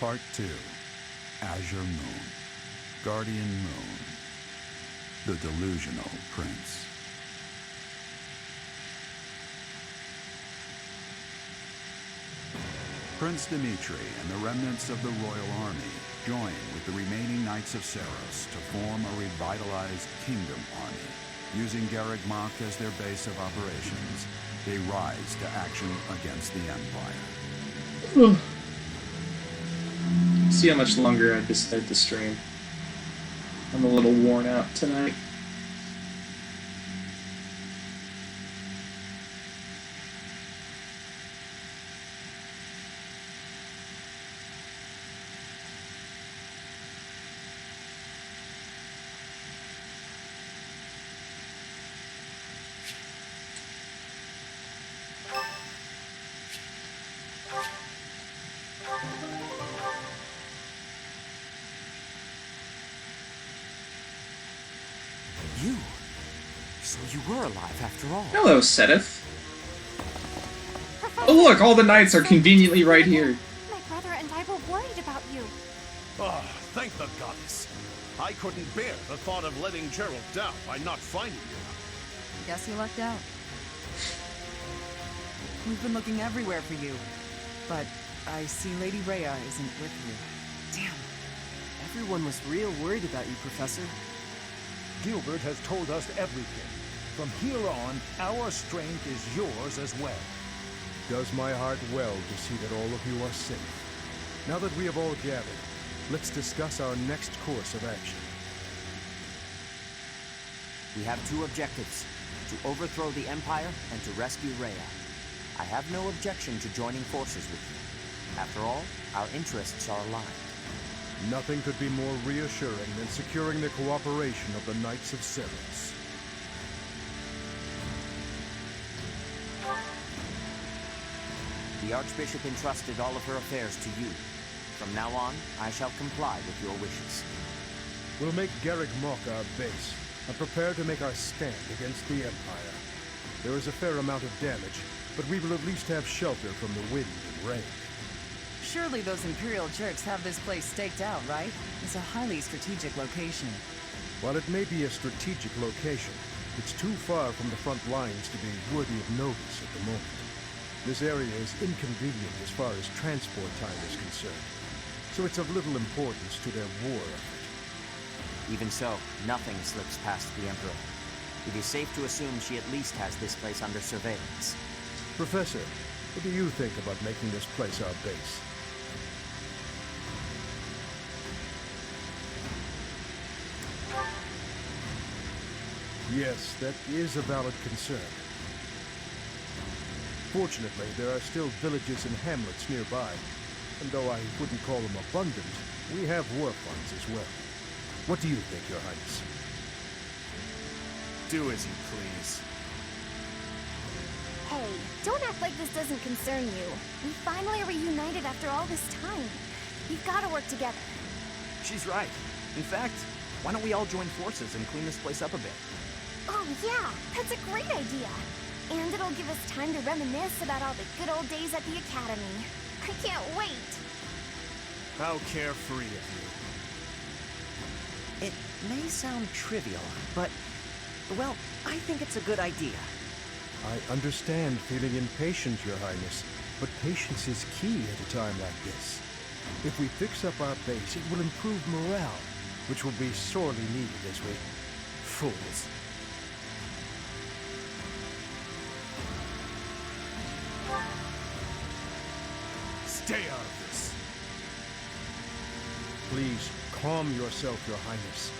Part 2. Azure Moon. Guardian Moon. The Delusional Prince. Prince Dimitri and the remnants of the Royal Army join with the remaining Knights of Seiros to form a revitalized Kingdom Army. Using Garreg Mach as their base of operations, they rise to action against the Empire. See how much longer I decide to stream. I'm a little worn out tonight. You? So you were alive after all. Hello, Seteth. Oh look, all the knights are conveniently right here. My brother and I were worried about you. Ah, thank the goddess. I couldn't bear the thought of letting Gerald down by not finding you. Guess you lucked out. We've been looking everywhere for you, but I see Lady Rhea isn't with you. Damn. Everyone was real worried about you, Professor. Gilbert has told us everything. From here on, our strength is yours as well. Does my heart well to see that all of you are safe. Now that we have all gathered, let's discuss our next course of action. We have two objectives: to overthrow the Empire and to rescue Rhea. I have no objection to joining forces with you. After all, our interests are aligned. Nothing could be more reassuring than securing the cooperation of the Knights of Seiros. The Archbishop entrusted all of her affairs to you. From now on, I shall comply with your wishes. We'll make Garreg Mach our base, and prepare to make our stand against the Empire. There is a fair amount of damage, but we will at least have shelter from the wind and rain. Surely those Imperial jerks have this place staked out, right? It's a highly strategic location. While it may be a strategic location, it's too far from the front lines to be worthy of notice at the moment. This area is inconvenient as far as transport time is concerned, so it's of little importance to their war effort. Even so, nothing slips past the Emperor. It is safe to assume she at least has this place under surveillance. Professor, what do you think about making this place our base? Yes, that is a valid concern. Fortunately, there are still villages and hamlets nearby, and though I wouldn't call them abundant, we have war funds as well. What do you think, Your Highness? Do as you please. Hey, don't act like this doesn't concern you. We finally are reunited after all this time. We've got to work together. She's right. In fact, why don't we all join forces and clean this place up a bit? Oh yeah, that's a great idea. And it'll give us time to reminisce about all the good old days at the Academy. I can't wait. How carefree of you. It may sound trivial, but, well, I think it's a good idea. I understand feeling impatient, Your Highness, but patience is key at a time like this. If we fix up our base, it will improve morale, which will be sorely needed as we... Fools. Stay out of this. Please, calm yourself, Your Highness.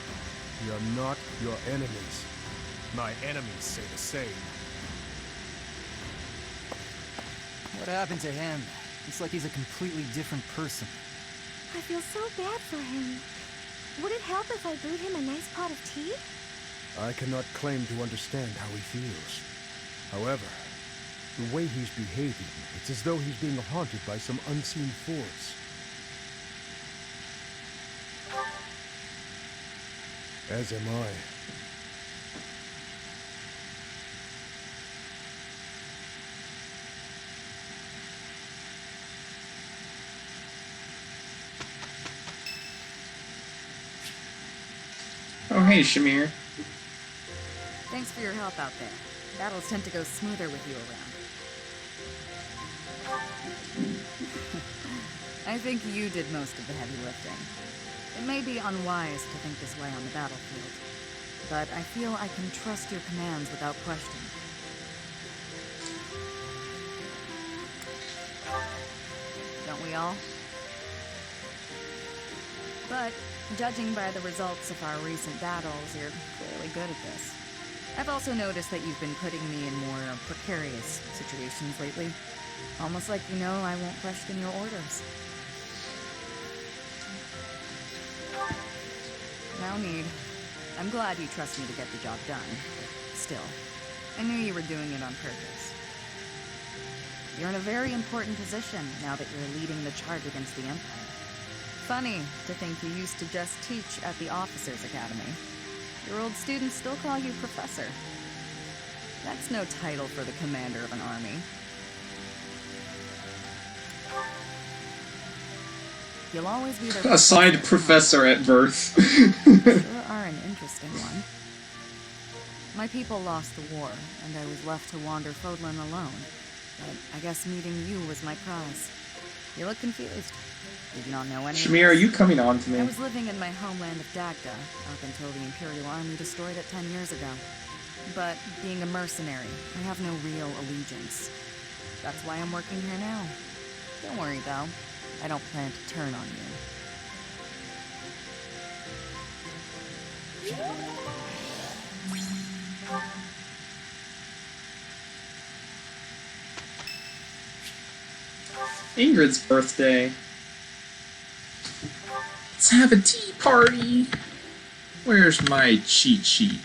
We are not your enemies. My enemies say the same. What happened to him? It's like he's a completely different person. I feel so bad for him. Would it help if I brewed him a nice pot of tea? I cannot claim to understand how he feels. However, the way he's behaving, it's as though he's being haunted by some unseen force. As am I. Oh, hey, Shamir. Thanks for your help out there. Battles tend to go smoother with you around. I think you did most of the heavy lifting. It may be unwise to think this way on the battlefield, but I feel I can trust your commands without question. Don't we all? But, judging by the results of our recent battles, you're clearly good at this. I've also noticed that you've been putting me in more precarious situations lately. Almost like you know I won't question your orders. No need. I'm glad you trust me to get the job done. Still, I knew you were doing it on purpose. You're in a very important position now that you're leading the charge against the Empire. Funny to think you used to just teach at the Officers' Academy. Your old students still call you Professor. That's no title for the commander of an army. You'll always be their Assigned professor at birth. Sure are an interesting one. My people lost the war, and I was left to wander Fodlan alone. But I guess meeting you was my prize. You look confused. Did you not know any? Shamir, are you coming on to I me? was living in my homeland of Dagda, up until the Imperial Army destroyed it 10 years ago. But being a mercenary, I have no real allegiance. That's why I'm working here now. Don't worry, though. I don't plan to turn on you. Ingrid's birthday. Let's have a tea party. Where's my cheat sheet?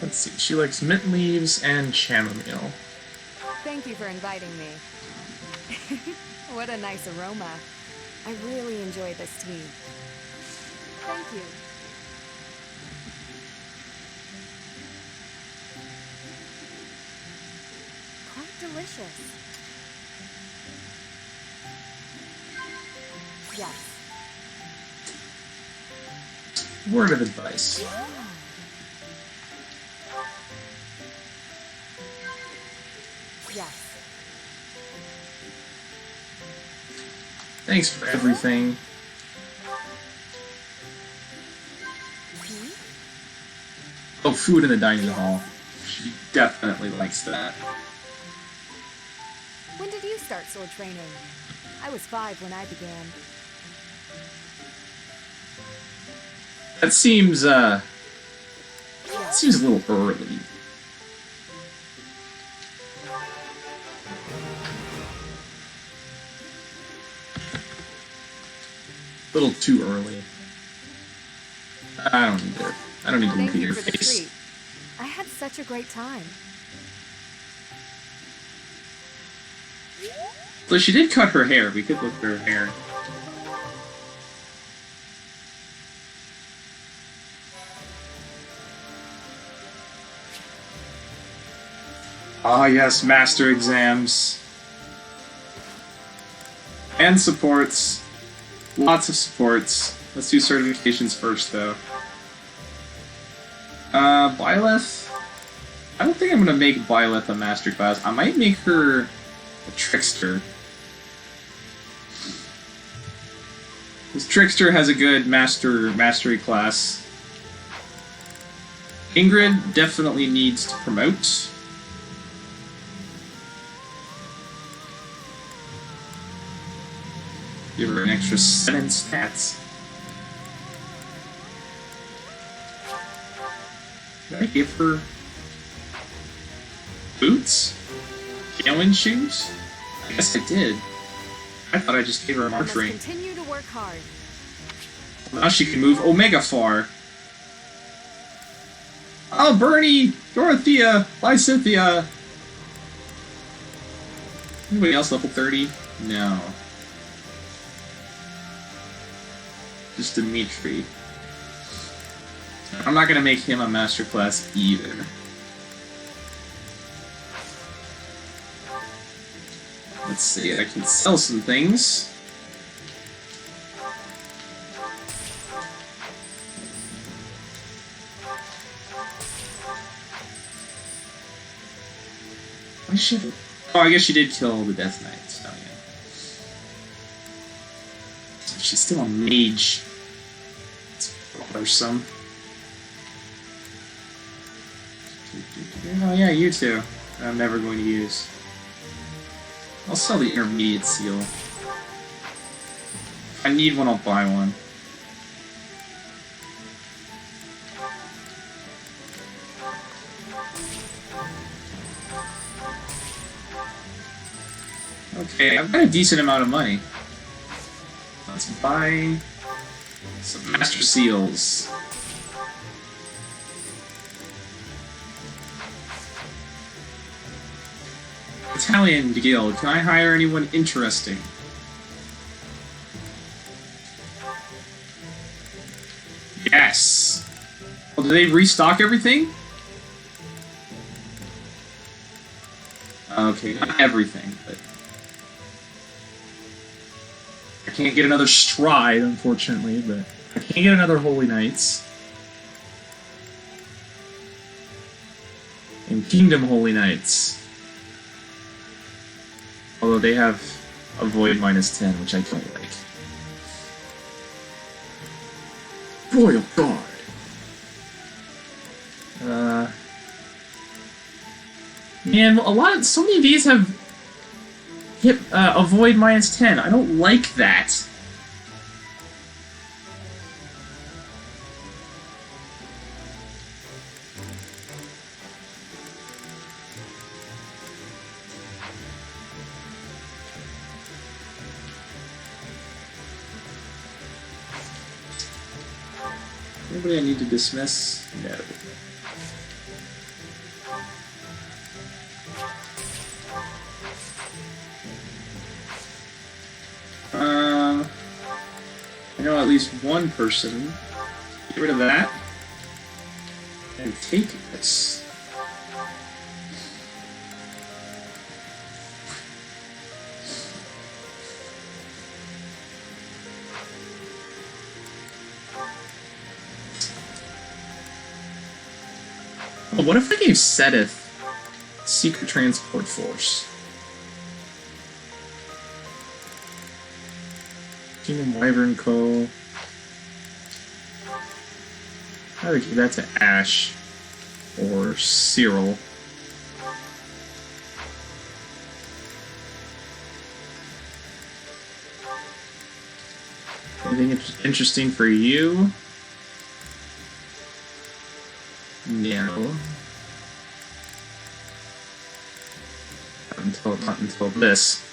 Let's see, she likes mint leaves and chamomile. Thank you for inviting me. What a nice aroma. I really enjoy this tea. Thank you. Quite delicious. Yes. Word of advice. Yes. Thanks for everything. Oh, food in the dining hall. Should be definitely likes that. When did you start sword training? I was 5 when I began. That seems a little early. A little too early. I don't need to. I don't need to look Thank at you your for the face. treat. I had such a great time. So she did cut her hair. We could look at her hair. Ah, yes, master exams. And supports. Lots of supports. Let's do certifications first, though. Byleth? I don't think I'm gonna make Byleth a master class. I might make her a trickster. Because trickster has a good mastery class. Ingrid definitely needs to promote. Give her an extra 7 stats. Did I give her boots? Galen shoes? I guess I did. I thought I just gave her a march ring. Continue to work hard. Now she can move Omega far. Oh, Bernie! Dorothea! Lysithea! Anybody else level 30? No. Just Dimitri. I'm not gonna make him a master class either. Let's see, I can sell some things. I should. Oh, I guess she did kill the Death Knights. Oh, yeah. She's still a mage. It's bothersome. Oh, yeah, you two. I'm never going to use. I'll sell the intermediate seal. If I need one, I'll buy one. Okay, I've got a decent amount of money. Let's buy some Master Seals. Italian Guild. Can I hire anyone interesting? Yes! Well, do they restock everything? Okay, not everything, but... I can't get another Stride, unfortunately, but... I can't get another Holy Knights. And Kingdom Holy Knights. Although they have a Void -10, which I don't like. Royal Guard! Man, so many of these have hit a Void -10. I don't like that. Anybody I need to dismiss? No. I know at least one person. Get rid of that. And take this. Oh, what if I gave Sedith Secret Transport Force? Kingdom Wyvern Co. I would give that to Ash or Cyril. Anything interesting for you? No. Not until this.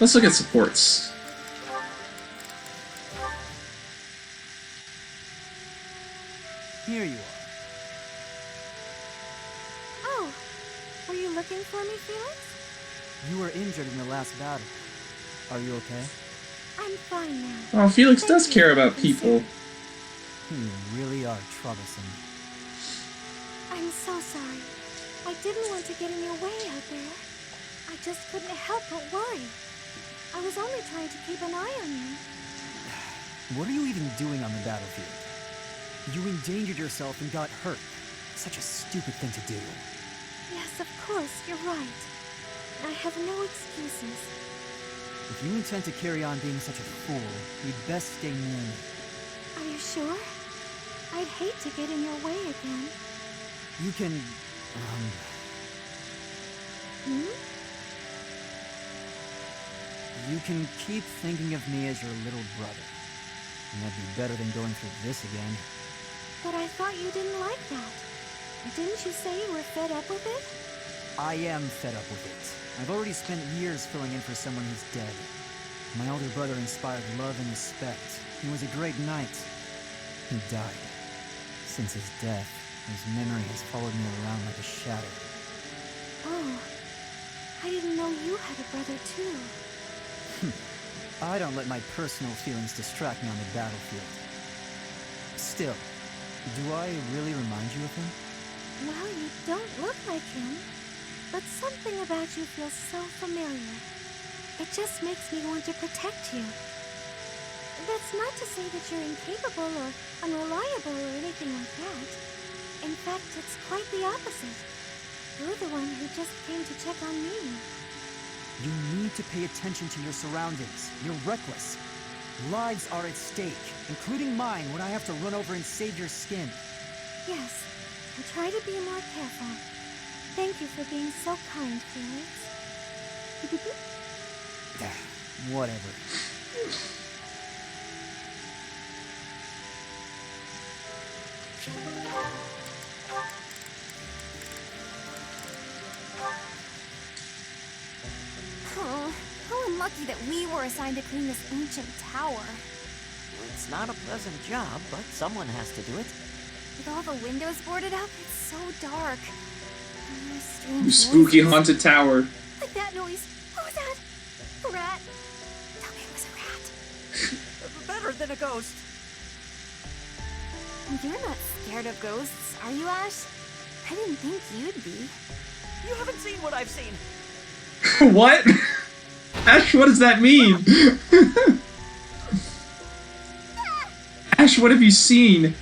Let's look at supports. Here you are. Oh, were you looking for me, Felix? You were injured in the last battle. Are you okay? I'm fine now. Oh, Felix does care about people. You really are troublesome. I'm so sorry. I didn't want to get in your way out there. I just couldn't help but worry. I was only trying to keep an eye on you. What are you even doing on the battlefield? You endangered yourself and got hurt. Such a stupid thing to do. Yes, of course, you're right. I have no excuses. If you intend to carry on being such a fool, you'd best stay near me. Are you sure? I'd hate to get in your way again. You can, Hmm? You can keep thinking of me as your little brother. And that'd be better than going through this again. But I thought you didn't like that. Didn't you say you were fed up with it? I am fed up with it. I've already spent years filling in for someone who's dead. My older brother inspired love and respect. He was a great knight. He died. Since his death, his memory has followed me around like a shadow. Oh, I didn't know you had a brother too. I don't let my personal feelings distract me on the battlefield. Still, do I really remind you of him? Well, you don't look like him, but something about you feels so familiar. It just makes me want to protect you. That's not to say that you're incapable or unreliable or anything like that. In fact, it's quite the opposite. You're the one who just came to check on me. You need to pay attention to your surroundings. You're reckless. Lives are at stake, including mine when I have to run over and save your skin. Yes, I'll try to be more careful. Thank you for being so kind, Felix. Whatever. Oh, how unlucky that we were assigned to clean this ancient tower. It's not a pleasant job, but someone has to do it. With all the windows boarded up, it's so dark. Strange You spooky voices. haunted tower. Like that noise. What was that? A rat? Tell me it was a rat. Better than a ghost. You're not scared of ghosts, are you, Ash? I didn't think you'd be. You haven't seen what I've seen. What? Ash, what does that mean? Ash, what have you seen?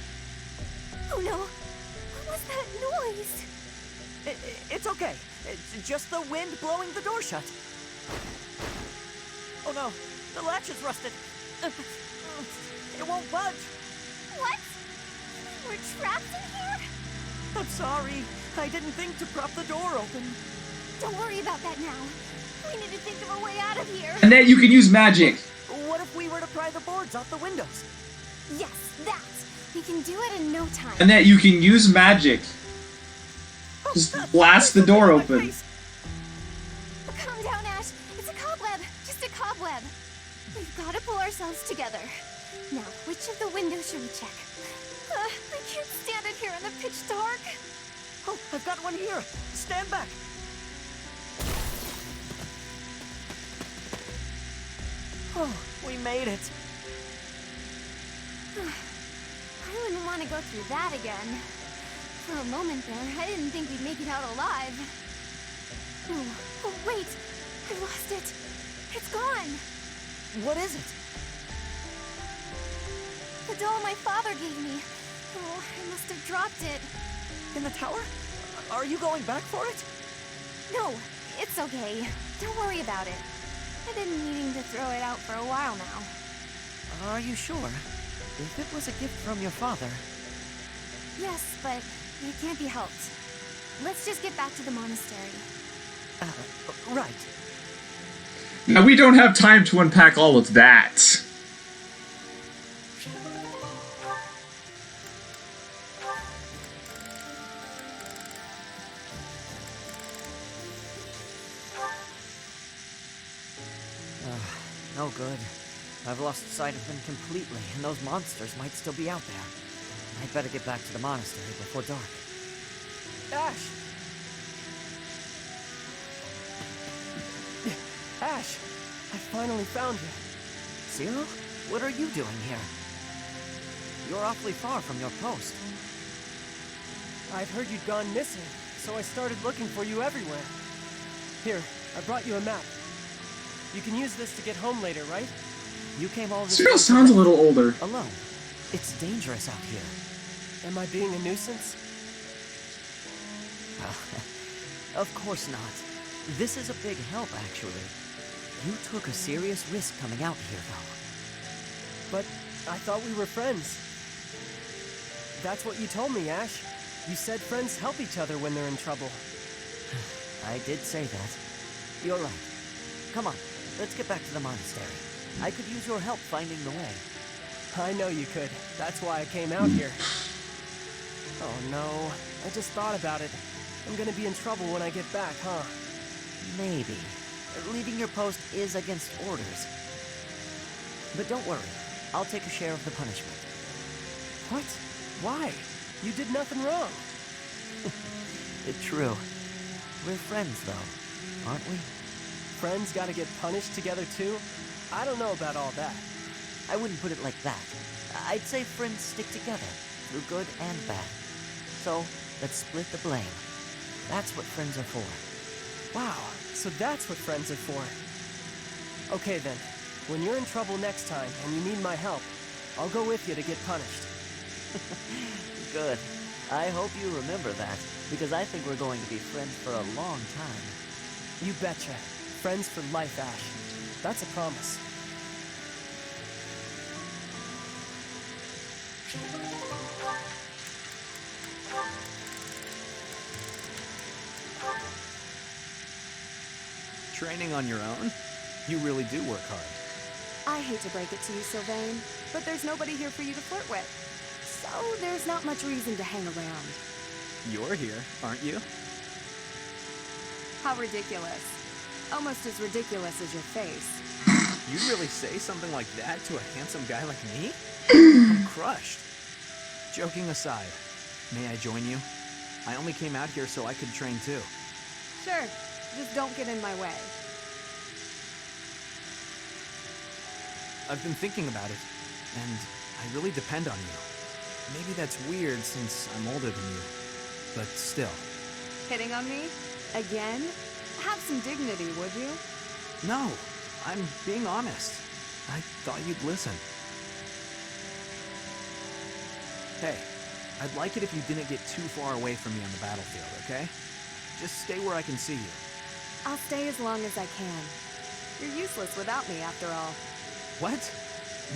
Oh no! What was that noise? It's okay. It's just the wind blowing the door shut. Oh no, the latch is rusted. It won't budge. What? We're trapped in here? I'm sorry. I didn't think to prop the door open. Don't worry about that now. We need to think of a way out of here. Annette, you can use magic. What if we were to pry the boards off the windows? Yes, that. We can do it in no time. Annette, you can use magic. Just blast the door open. Calm down, Ash. It's a cobweb. Just a cobweb. We've got to pull ourselves together. Now, which of the windows should we check? I can't stand it here in the pitch dark. Oh, I've got one here. Stand back. Oh, we made it. I wouldn't want to go through that again. For a moment there, I didn't think we'd make it out alive. Oh, wait! I lost it! It's gone! What is it? The doll my father gave me. Oh, I must have dropped it. In the tower? Are you going back for it? No, it's okay. Don't worry about it. I've been meaning to throw it out for a while now. Are you sure? If it was a gift from your father... Yes, but it can't be helped. let's just get back to the monastery. Right. Now, we don't have time to unpack all of that. No good. I've lost sight of them completely, and those monsters might still be out there. I'd better get back to the monastery before dark. Ash! Ash! I finally found you. Zero? What are you doing here? You're awfully far from your post. I'd heard you'd gone missing, so I started looking for you everywhere. Here, I brought you a map. You can use this to get home later, right? You came all this Cyril sounds a little older. alone. It's dangerous out here. Am I being a nuisance? Of course not. This is a big help, actually. You took a serious risk coming out here, though. But I thought we were friends. That's what you told me, Ash. You said friends help each other when they're in trouble. I did say that. You're right. Come on, let's get back to the monastery. I could use your help finding the way. I know you could. That's why I came out here. Oh no, I just thought about it. I'm gonna be in trouble when I get back, huh? Maybe. Leaving your post is against orders. But don't worry, I'll take a share of the punishment. What? Why? You did nothing wrong. It's true. We're friends, though, aren't we? Friends gotta get punished together too? I don't know about all that. I wouldn't put it like that. I'd say friends stick together, through good and bad. So, let's split the blame. That's what friends are for. Wow, so that's what friends are for. Okay then, when you're in trouble next time and you need my help, I'll go with you to get punished. Good. I hope you remember that, because I think we're going to be friends for a long time. You betcha. Friends for life, Ash. That's a promise. Training on your own? You really do work hard. I hate to break it to you, Sylvain, but there's nobody here for you to flirt with. So there's not much reason to hang around. You're here, aren't you? How ridiculous. Almost as ridiculous as your face. You'd really say something like that to a handsome guy like me? I'm crushed. Joking aside, may I join you? I only came out here so I could train too. Sure, just don't get in my way. I've been thinking about it, and I really depend on you. Maybe that's weird since I'm older than you, but still. Hitting on me? Again? Have some dignity, would you? No, I'm being honest. I thought you'd listen. Hey, I'd like it if you didn't get too far away from me on the battlefield, okay? Just stay where I can see you. I'll stay as long as I can. You're useless without me, after all. What?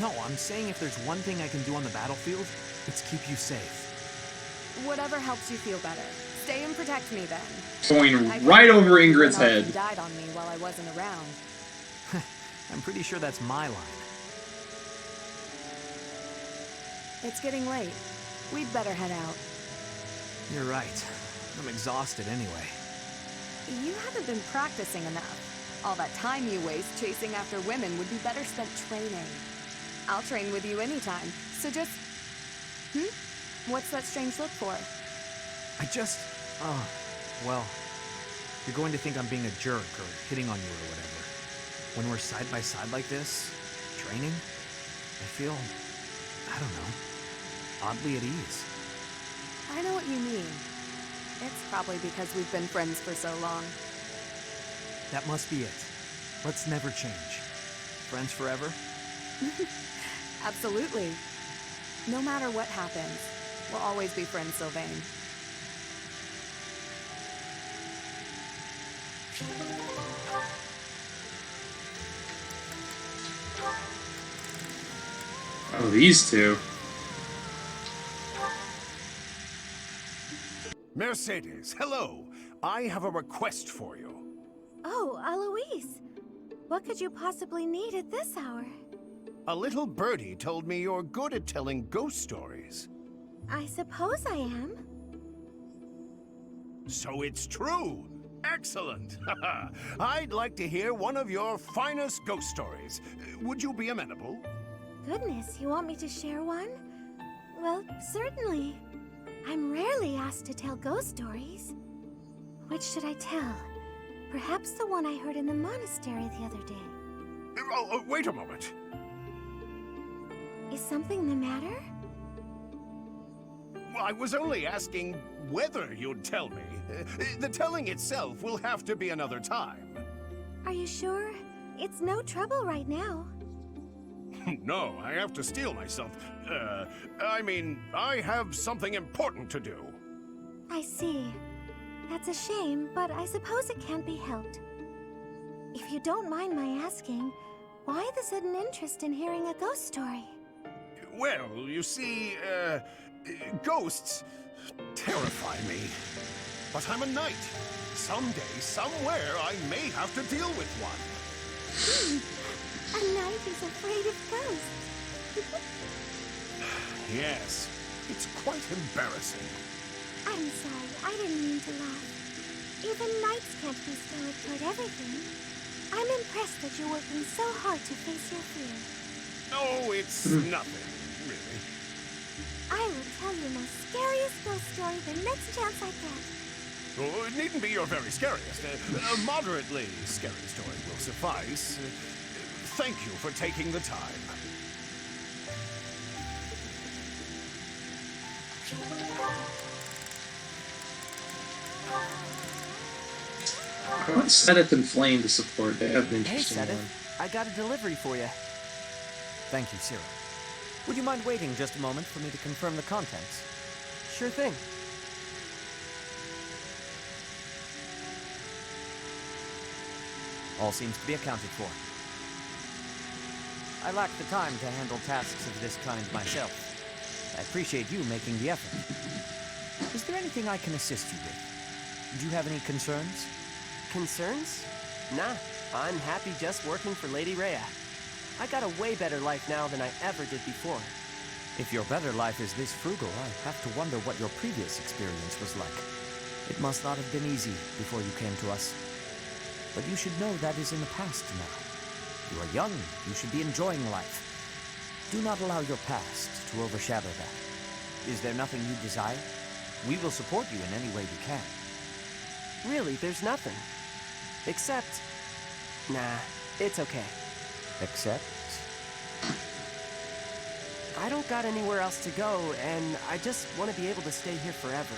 No, I'm saying if there's one thing I can do on the battlefield, it's keep you safe. Whatever helps you feel better. Stay and protect me then. Going right over Ingrid's head. Died on me while I wasn't around. I'm pretty sure that's my line. It's getting late. We'd better head out. You're right. I'm exhausted anyway. You haven't been practicing enough. All that time you waste chasing after women would be better spent training. I'll train with you anytime, so just... What's that strange look for? Well, you're going to think I'm being a jerk or hitting on you or whatever. When we're side by side like this, training, I feel, I don't know, oddly at ease. I know what you mean. It's probably because we've been friends for so long. That must be it. Let's never change. Friends forever? Absolutely. No matter what happens, we'll always be friends, Sylvain. Oh, these two. Mercedes, hello. I have a request for you. Oh, Alois. What could you possibly need at this hour? A little birdie told me you're good at telling ghost stories. I suppose I am. So it's true. Excellent. I'd like to hear one of your finest ghost stories. Would you be amenable? Goodness, you want me to share one? Well, certainly. I'm rarely asked to tell ghost stories. Which should I tell? Perhaps the one I heard in the monastery the other day. Oh, wait a moment. Is something the matter? I was only asking whether you'd tell me. The telling itself will have to be another time. Are you sure? It's no trouble right now. No, I have to steel myself. I have something important to do. I see. That's a shame, but I suppose it can't be helped. If you don't mind my asking, why the sudden interest in hearing a ghost story? Well, you see, ghosts terrify me. But I'm a knight. Someday, somewhere, I may have to deal with one. A knight is afraid of ghosts. Yes, it's quite embarrassing. I'm sorry, I didn't mean to laugh. Even knights can't be stoic toward everything. I'm impressed that you're working so hard to face your fear. No, it's nothing, really. I will tell you my scariest ghost story the next chance I get. Oh, it needn't be your very scariest. A moderately scary story will suffice. Thank you for taking the time. I want Sedith and Flame to support. They have an Hey, interesting Sedith. one. I got a delivery for you. Thank you, Cyril. Would you mind waiting just a moment for me to confirm the contents? Sure thing. All seems to be accounted for. I lack the time to handle tasks of this kind myself. I appreciate you making the effort. Is there anything I can assist you with? Do you have any concerns? Concerns? Nah, I'm happy just working for Lady Rhea. I got a way better life now than I ever did before. If your better life is this frugal, I have to wonder what your previous experience was like. It must not have been easy before you came to us. But you should know that is in the past now. You are young, you should be enjoying life. Do not allow your past to overshadow that. Is there nothing you desire? We will support you in any way we can. Really, there's nothing. Except... Nah, it's okay. Except? I don't got anywhere else to go, and I just want to be able to stay here forever.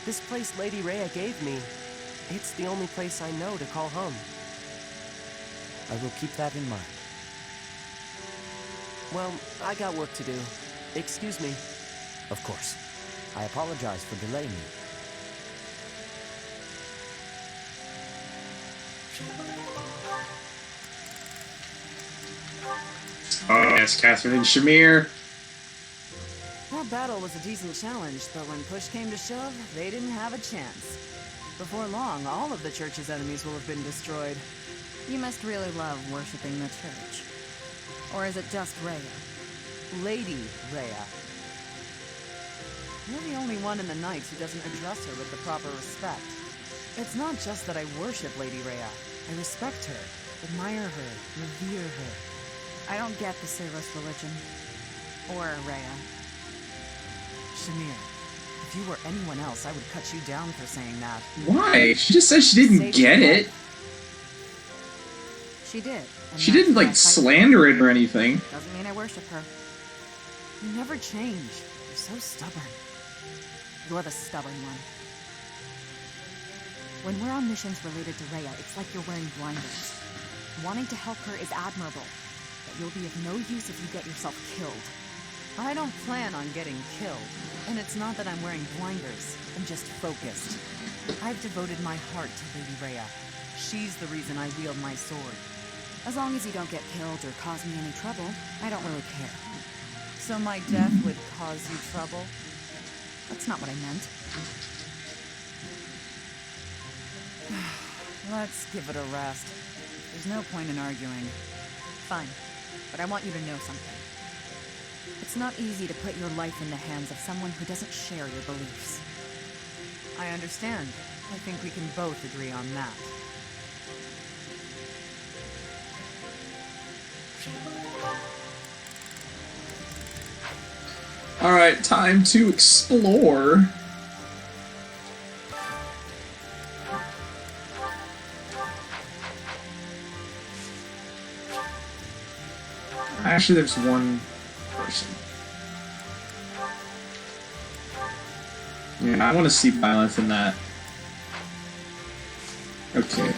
This place Lady Rhea gave me, it's the only place I know to call home. I will keep that in mind. Well, I got work to do. Excuse me. Of course. I apologize for delaying you. Oh, yes, Catherine and Shamir. That battle was a decent challenge, but when push came to shove, they didn't have a chance. Before long, all of the church's enemies will have been destroyed. You must really love worshipping the church. Or is it just Rhea? Lady Rhea. You're the only one in the Knights who doesn't address her with the proper respect. It's not just that I worship Lady Rhea. I respect her, admire her, revere her. I don't get the Seros religion. Or Rhea. Shamir, if you were anyone else, I would cut you down for saying that. Why? She just said she didn't get it. She did. She didn't, like, slander it or anything. Doesn't mean I worship her. You never change. You're so stubborn. You're the stubborn one. When we're on missions related to Rhea, it's like you're wearing blinders. Wanting to help her is admirable, but you'll be of no use if you get yourself killed. I don't plan on getting killed, and it's not that I'm wearing blinders. I'm just focused. I've devoted my heart to Lady Rhea. She's the reason I wield my sword. As long as you don't get killed or cause me any trouble, I don't really care. So my death would cause you trouble? That's not what I meant. Let's give it a rest. There's no point in arguing. Fine, but I want you to know something. It's not easy to put your life in the hands of someone who doesn't share your beliefs. I understand. I think we can both agree on that. Alright, time to explore. Actually, there's one person. Yeah, I want to see Byleth in that. Okay.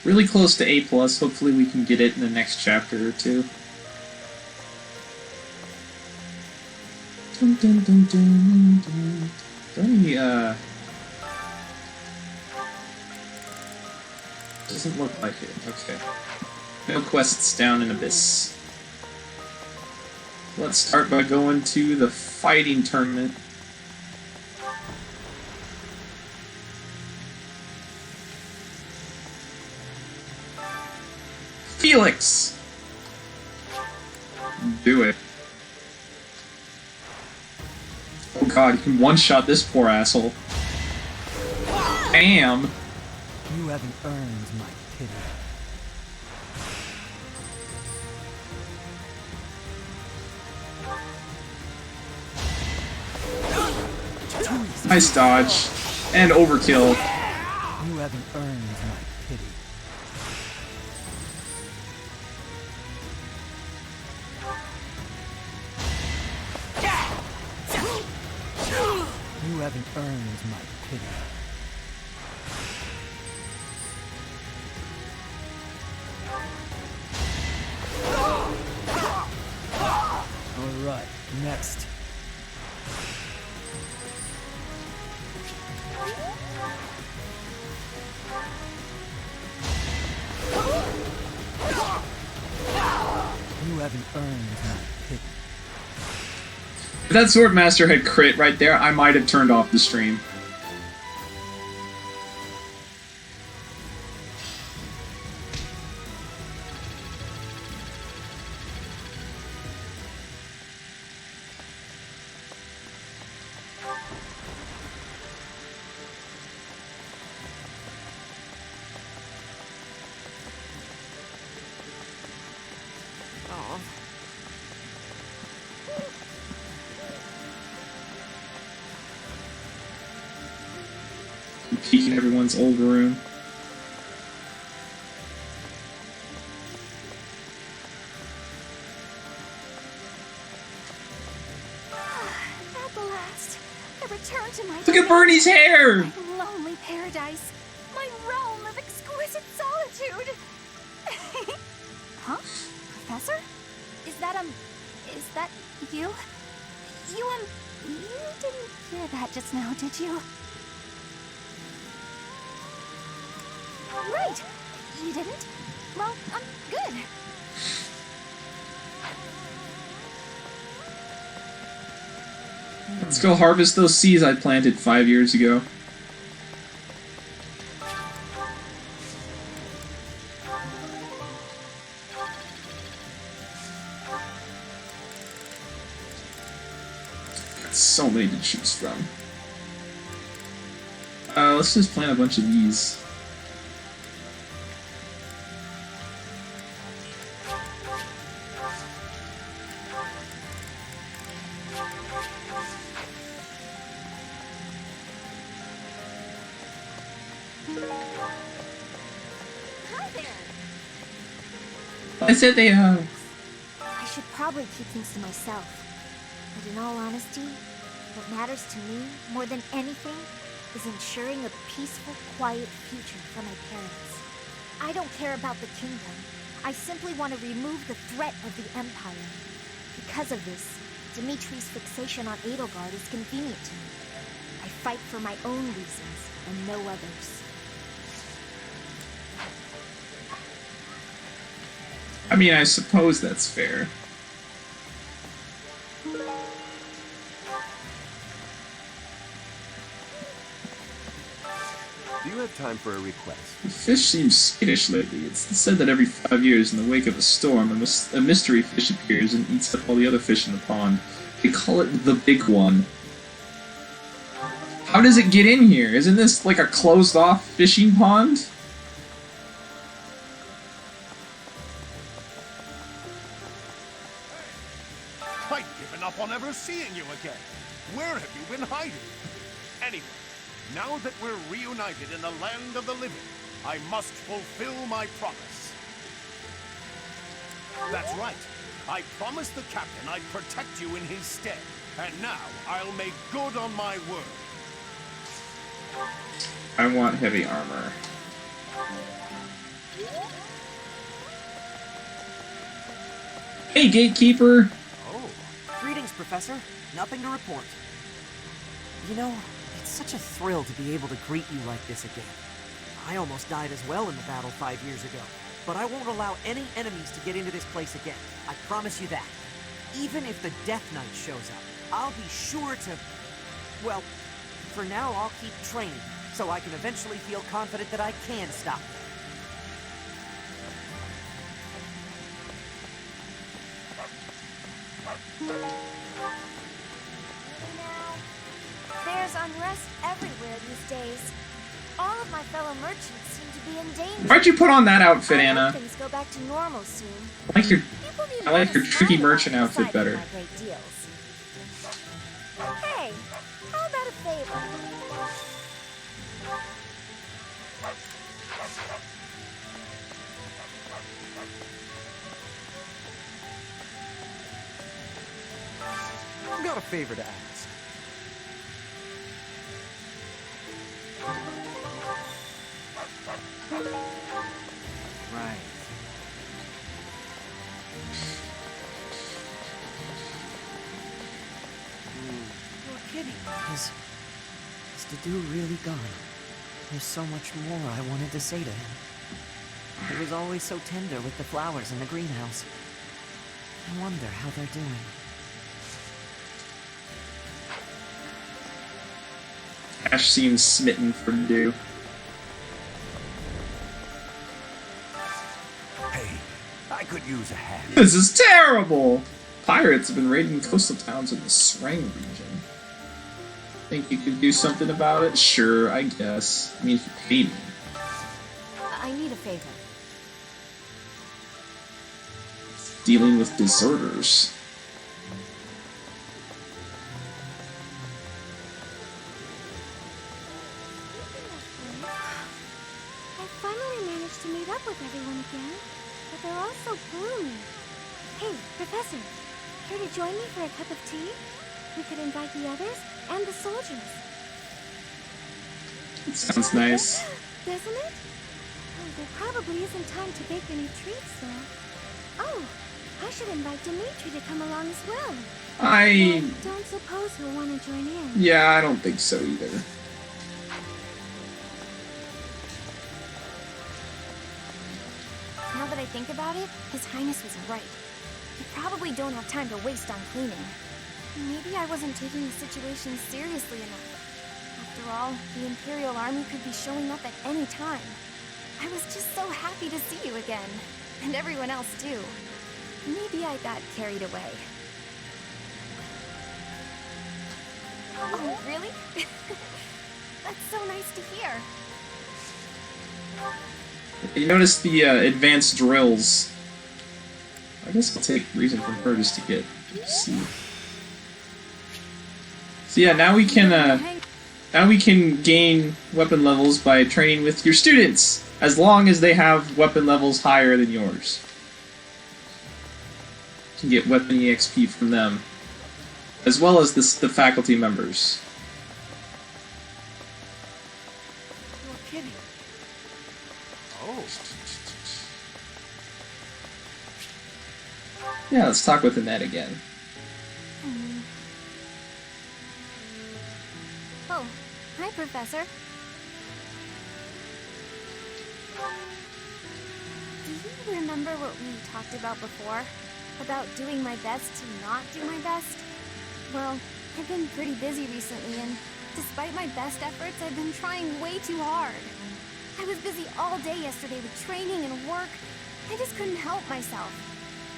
Really close to A+. Hopefully we can get it in the next chapter or two. Dun, dun, dun, dun, dun. Don't doesn't look like it. Okay. No quests down in Abyss. Let's start by going to the fighting tournament. Felix! Do it. Oh god, you can one-shot this poor asshole. Bam! You haven't earned my pity. Nice dodge. And overkill. You haven't earned my pity. You haven't earned my pity. All right, next. You haven't earned my pity. If that Swordmaster had crit right there, I might have turned off the stream. Peeking everyone's old room. At last, I return to my Look at Bernie's hair! my lonely paradise, my realm of exquisite solitude. Huh? Professor? Is that you? You didn't hear that just now, did you? Right! You didn't? Well, good. Let's go harvest those seeds I planted 5 years ago. Got so many to choose from. Let's just plant a bunch of these. I said they have. I should probably keep things to myself. But in all honesty, what matters to me, more than anything, is ensuring a peaceful, quiet future for my parents. I don't care about the kingdom. I simply want to remove the threat of the Empire. Because of this, Dimitri's fixation on Edelgard is convenient to me. I fight for my own reasons, and no others. I mean, I suppose that's fair. Do you have time for a request? The fish seems skittish lately. It's said that every 5 years, in the wake of a storm, a mystery fish appears and eats up all the other fish in the pond. They call it the Big One. How does it get in here? Isn't this like a closed-off fishing pond? I've given up on ever seeing you again. Where have you been hiding? Anyway, now that we're reunited in the land of the living, I must fulfill my promise. That's right. I promised the captain I'd protect you in his stead, and now I'll make good on my word. I want heavy armor. Hey, Gatekeeper! Oh. Greetings, Professor. Nothing to report. You know, it's such a thrill to be able to greet you like this again. I almost died as well in the battle 5 years ago, but I won't allow any enemies to get into this place again. I promise you that. Even if the Death Knight shows up, I'll be sure to... Well, for now I'll keep training, so I can eventually feel confident that I can stop them. There's unrest everywhere these days. All of my fellow merchants seem to be in danger. Why'd you put on that outfit, I hope Anna? things go back to normal soon. I like your tricky merchant outfit better. My great deals. Hey, how about a favor? I've got a favor to ask. Right. You're kidding. Is Dedue really gone? There's so much more I wanted to say to him. He was always so tender with the flowers in the greenhouse. I wonder how they're doing. Ash seems smitten for Dedue. Hey, I could use a hand. This is terrible! Pirates have been raiding coastal towns in the Srang region. Think you could do something about it? Sure, I guess. I mean, if you paid me. I need a favor. Dealing with deserters. I finally managed to meet up with everyone again, but they're all so gloomy. Hey, Professor, care to join me for a cup of tea? We could invite the others and the soldiers. That sounds nice. Doesn't it? Oh, there probably isn't time to bake any treats, though. Oh, I should invite Dimitri to come along as well. I don't suppose he'll want to join in. Yeah, I don't think so either. Now that I think about it, His Highness was right. You probably don't have time to waste on cleaning. Maybe I wasn't taking the situation seriously enough. After all, the Imperial Army could be showing up at any time. I was just so happy to see you again. And everyone else too. Maybe I got carried away. Oh, really? That's so nice to hear. You notice the advanced drills. I guess I'll take reason from her just to get see. So yeah, now we can gain weapon levels by training with your students, as long as they have weapon levels higher than yours. You can get weapon EXP from them, as well as the faculty members. You're kidding. Oh. Yeah, let's talk with Annette again. Oh, hi, Professor. Do you remember what we talked about before? About doing my best to not do my best? Well, I've been pretty busy recently, and Despite my best efforts, I've been trying way too hard. I was busy all day yesterday with training and work. I just couldn't help myself.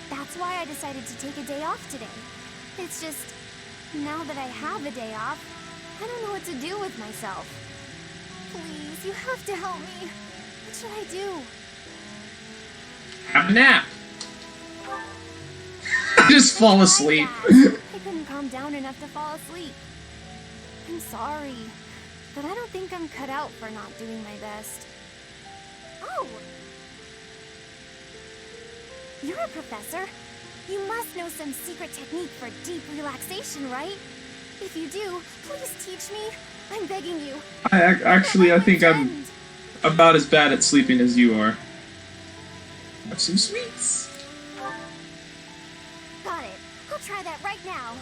That's why I decided to take a day off today. It's just, now that I have a day off, I don't know what to do with myself. Please, you have to help me. What should I do? Have a nap. Just fall asleep. I couldn't calm down enough to fall asleep. I'm sorry, but I don't think I'm cut out for not doing my best. Oh! You're a professor. You must know some secret technique for deep relaxation, right? If you do, please teach me. I'm begging you. I think I'm about as bad at sleeping as you are. Have some sweets. Got it. I'll try that right now.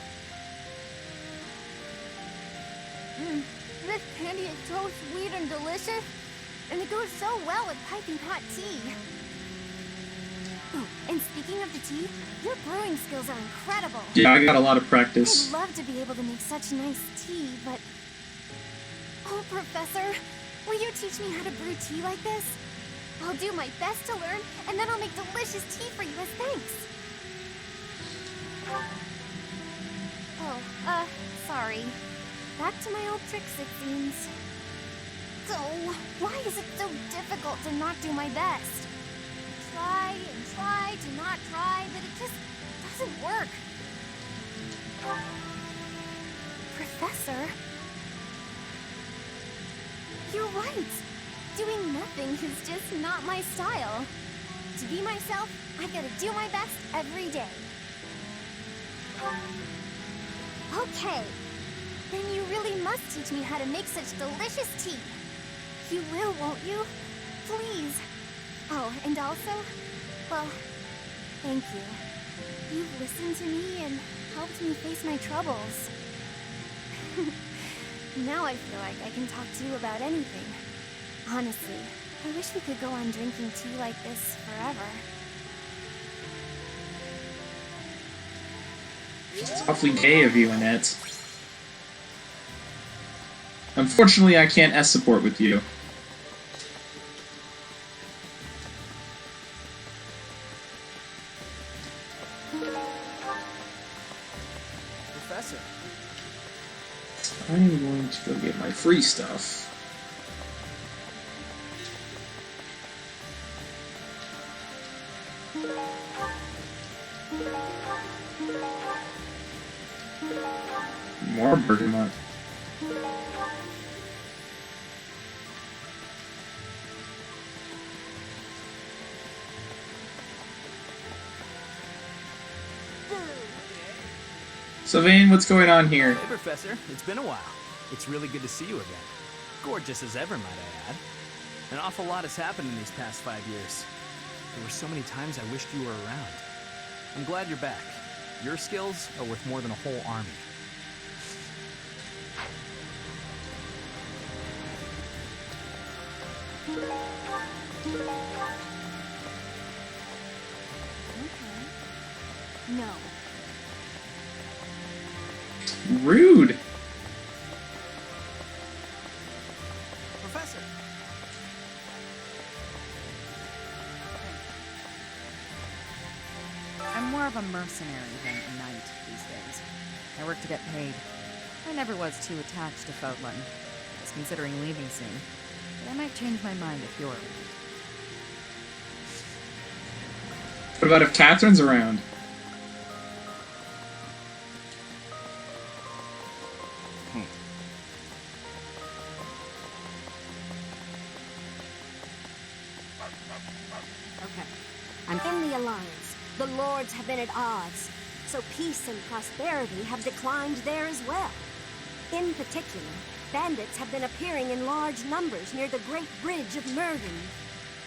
This candy is so sweet and delicious, and it goes so well with piping hot tea. Oh, and speaking of the tea, your brewing skills are incredible. Yeah, I got a lot of practice. I'd love to be able to make such nice tea, but... Oh, Professor, will you teach me how to brew tea like this? I'll do my best to learn, and then I'll make delicious tea for you as thanks. Oh, sorry. Back to my old tricks, it seems. So, why is it so difficult to not do my best? Try and try to not try, but it just doesn't work. Professor? You're right. Doing nothing is just not my style. To be myself, I gotta do my best every day. Okay. Then you really must teach me how to make such delicious tea. You will, won't you? Please. Oh, and also, well, thank you. You've listened to me and helped me face my troubles. Now I feel like I can talk to you about anything. Honestly, I wish we could go on drinking tea like this forever. It's awfully gay of you, Annette. Unfortunately, I can't S-support with you. Professor. I'm going to go get my free stuff. More bergamot. So Vane, what's going on here? Hey, Professor. It's been a while. It's really good to see you again. Gorgeous as ever, might I add. An awful lot has happened in these past 5 years. There were so many times I wished you were around. I'm glad you're back. Your skills are worth more than a whole army. No. Rude. Professor. I'm more of a mercenary than a knight these days. I work to get paid. I never was too attached to Fodlan. I was considering leaving soon, but I might change my mind if you're around. What about if Catherine's around? Okay. I'm in the Alliance. The Lords have been at odds, so peace and prosperity have declined there as well. In particular, bandits have been appearing in large numbers near the Great Bridge of Murden.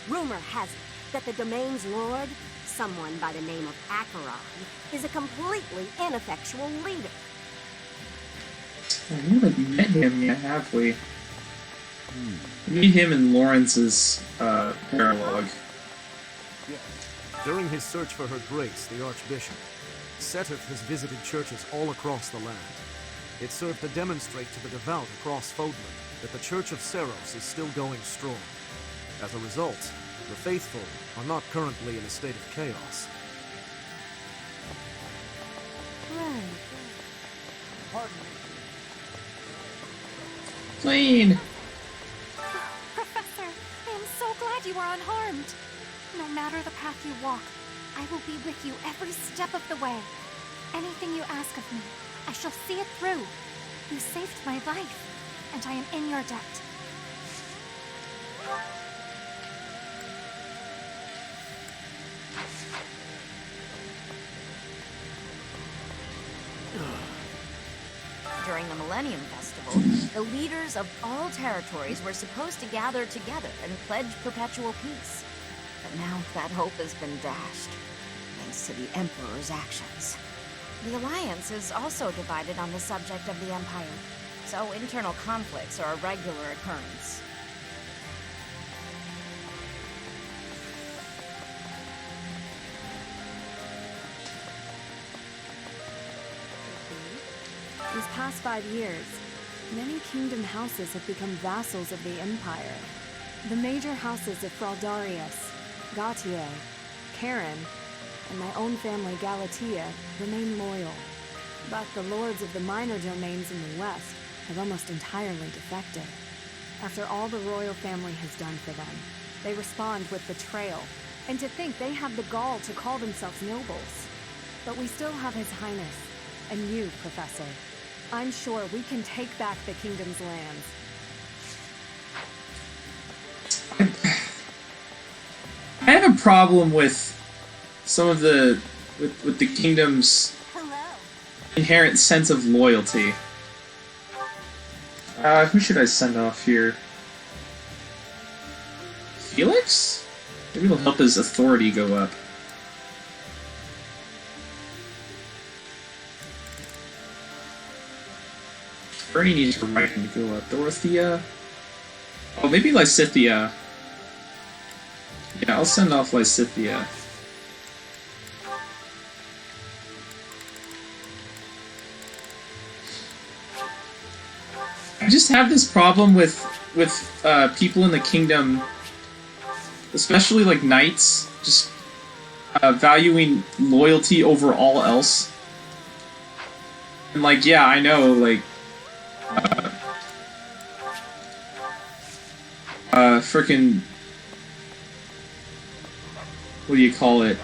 Rumor has it that the domain's lord, someone by the name of Acheron, is a completely ineffectual leader. I haven't met him yet, have we? Meet him in Lawrence's paralogue. During his search for her grace, the Archbishop, Seteth has visited churches all across the land. It served to demonstrate to the devout across Fodlan that the Church of Seros is still going strong. As a result, the faithful are not currently in a state of chaos. Right. Pardon me. Clean. Professor, I am so glad you are unharmed. No matter the path you walk, I will be with you every step of the way. Anything you ask of me, I shall see it through. You saved my life, and I am in your debt. During the Millennium Festival, the leaders of all territories were supposed to gather together and pledge perpetual peace. But now that hope has been dashed, thanks to the Emperor's actions. The Alliance is also divided on the subject of the Empire, so internal conflicts are a regular occurrence. These past 5 years, many kingdom houses have become vassals of the Empire. The major houses of Fraldarius, Gautier, Karen, and my own family Galatea remain loyal. But the lords of the minor domains in the west have almost entirely defected. After all the royal family has done for them, they respond with betrayal, and to think they have the gall to call themselves nobles. But we still have His Highness, and you, Professor. I'm sure we can take back the kingdom's lands. I have a problem with some of the with the kingdom's inherent sense of loyalty. Who should I send off here? Felix? Maybe it'll help his authority go up. Bernie needs her writing to go up. Dorothea? Oh, maybe Lysithea. Yeah, I'll send off Lysithea. I just have this problem with people in the kingdom, especially like knights, just valuing loyalty over all else. And like, yeah, I know, like, frickin', what do you call it?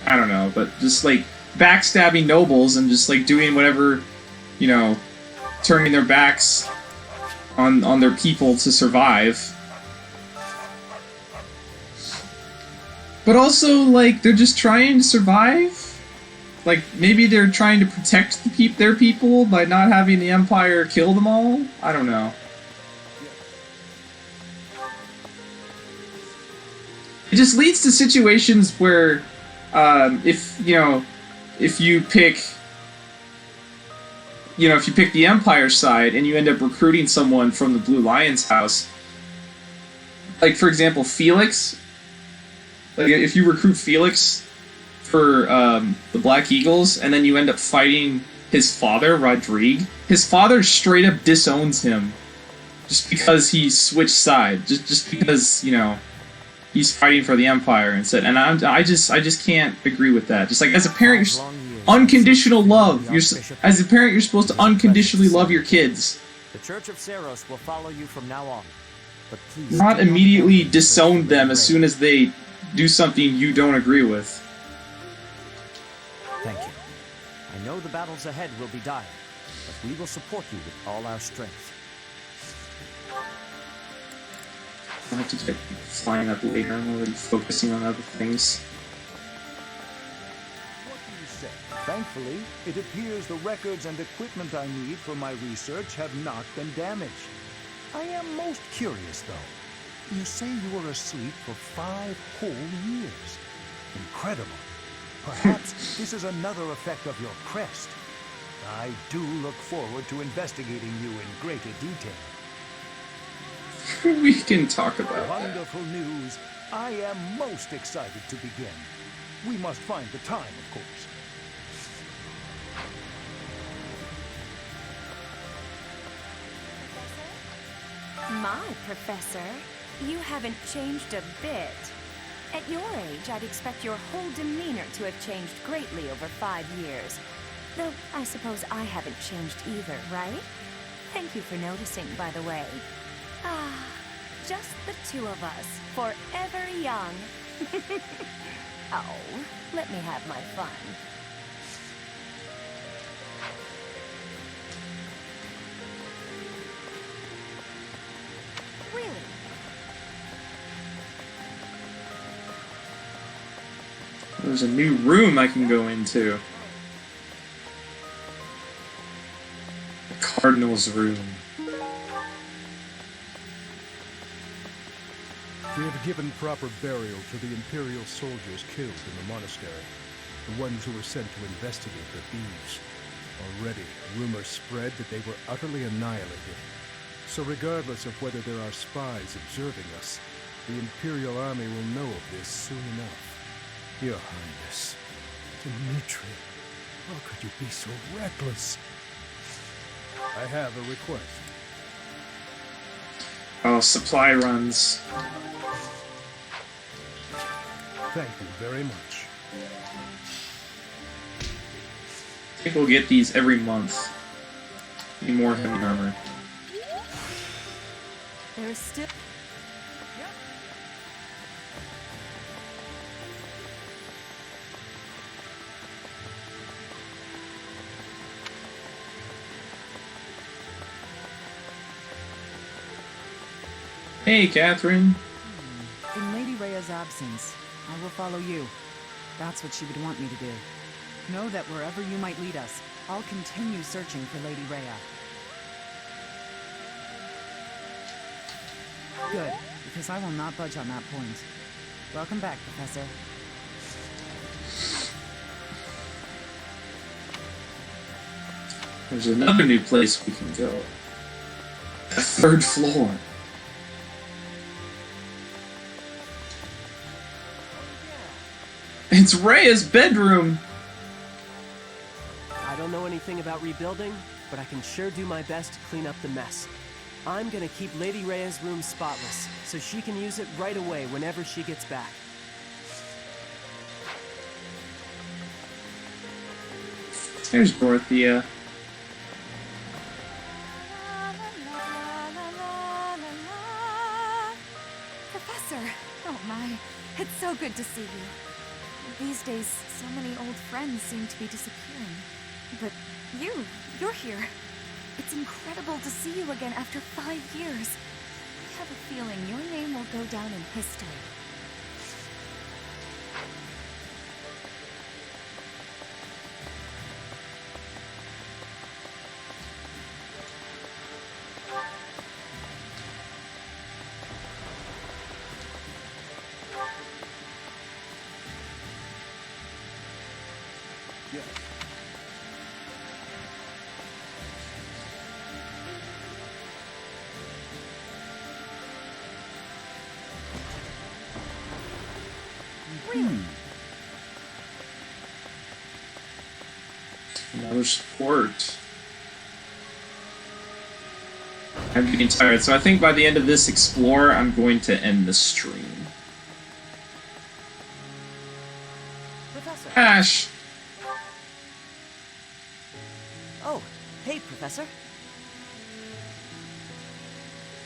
I don't know, but just like backstabbing nobles and just like doing whatever, you know, turning their backs on their people to survive. But also, like, they're just trying to survive. Like, maybe they're trying to protect their people by not having the Empire kill them all? I don't know. It just leads to situations where, if you pick the Empire side and you end up recruiting someone from the Blue Lion's house, like, for example, Felix, like, if you recruit Felix for the Black Eagles, and then you end up fighting his father, Rodrigue, his father straight up disowns him just because he switched sides, just because, you know, he's fighting for the Empire instead. And I just can't agree with that. Just like, as a parent, unconditional love. As a parent, you're supposed to unconditionally love your kids. The Church of Seros will follow you from now on. But please, not immediately disown them as soon as they do something you don't agree with. Thank you. I know the battles ahead will be dire, but we will support you with all our strength. I'll have to get flying up later. I'm already focusing on other things. What do you say? Thankfully, it appears the records and equipment I need for my research have not been damaged. I am most curious, though. You say you were asleep for 5 whole years. Incredible. Perhaps this is another effect of your crest. I do look forward to investigating you in greater detail. We can talk about that. Wonderful news. I am most excited to begin. We must find the time, of course. My professor, you haven't changed a bit. At your age, I'd expect your whole demeanor to have changed greatly over 5 years. Though, I suppose I haven't changed either, right? Thank you for noticing, by the way. Ah, just the two of us, forever young. Oh, let me have my fun. Really? There's a new room I can go into. The Cardinal's room. We have given proper burial to the Imperial soldiers killed in the monastery, the ones who were sent to investigate the thieves. Already, rumors spread that they were utterly annihilated. So regardless of whether there are spies observing us, the Imperial army will know of this soon enough. Your Highness, Dimitri, how could you be so reckless? I have a request. Oh, supply runs. Thank you very much. I think we'll get these every month. Need more heavy armor. There's still... Hey, Catherine. In Lady Rhea's absence, I will follow you. That's what she would want me to do. Know that wherever you might lead us, I'll continue searching for Lady Rhea. Good, because I will not budge on that point. Welcome back, Professor. There's another new place we can go. The 3rd floor. It's Rhea's bedroom! I don't know anything about rebuilding, but I can sure do my best to clean up the mess. I'm gonna keep Lady Rhea's room spotless, so she can use it right away whenever she gets back. There's Dorothea. Professor! Oh my, it's so good to see you. These days, so many old friends seem to be disappearing. But you're here. It's incredible to see you again after 5 years. I have a feeling your name will go down in history. Another support. I'm getting tired, so I think by the end of this explore, I'm going to end the stream. Professor. Ash! Oh, hey, Professor.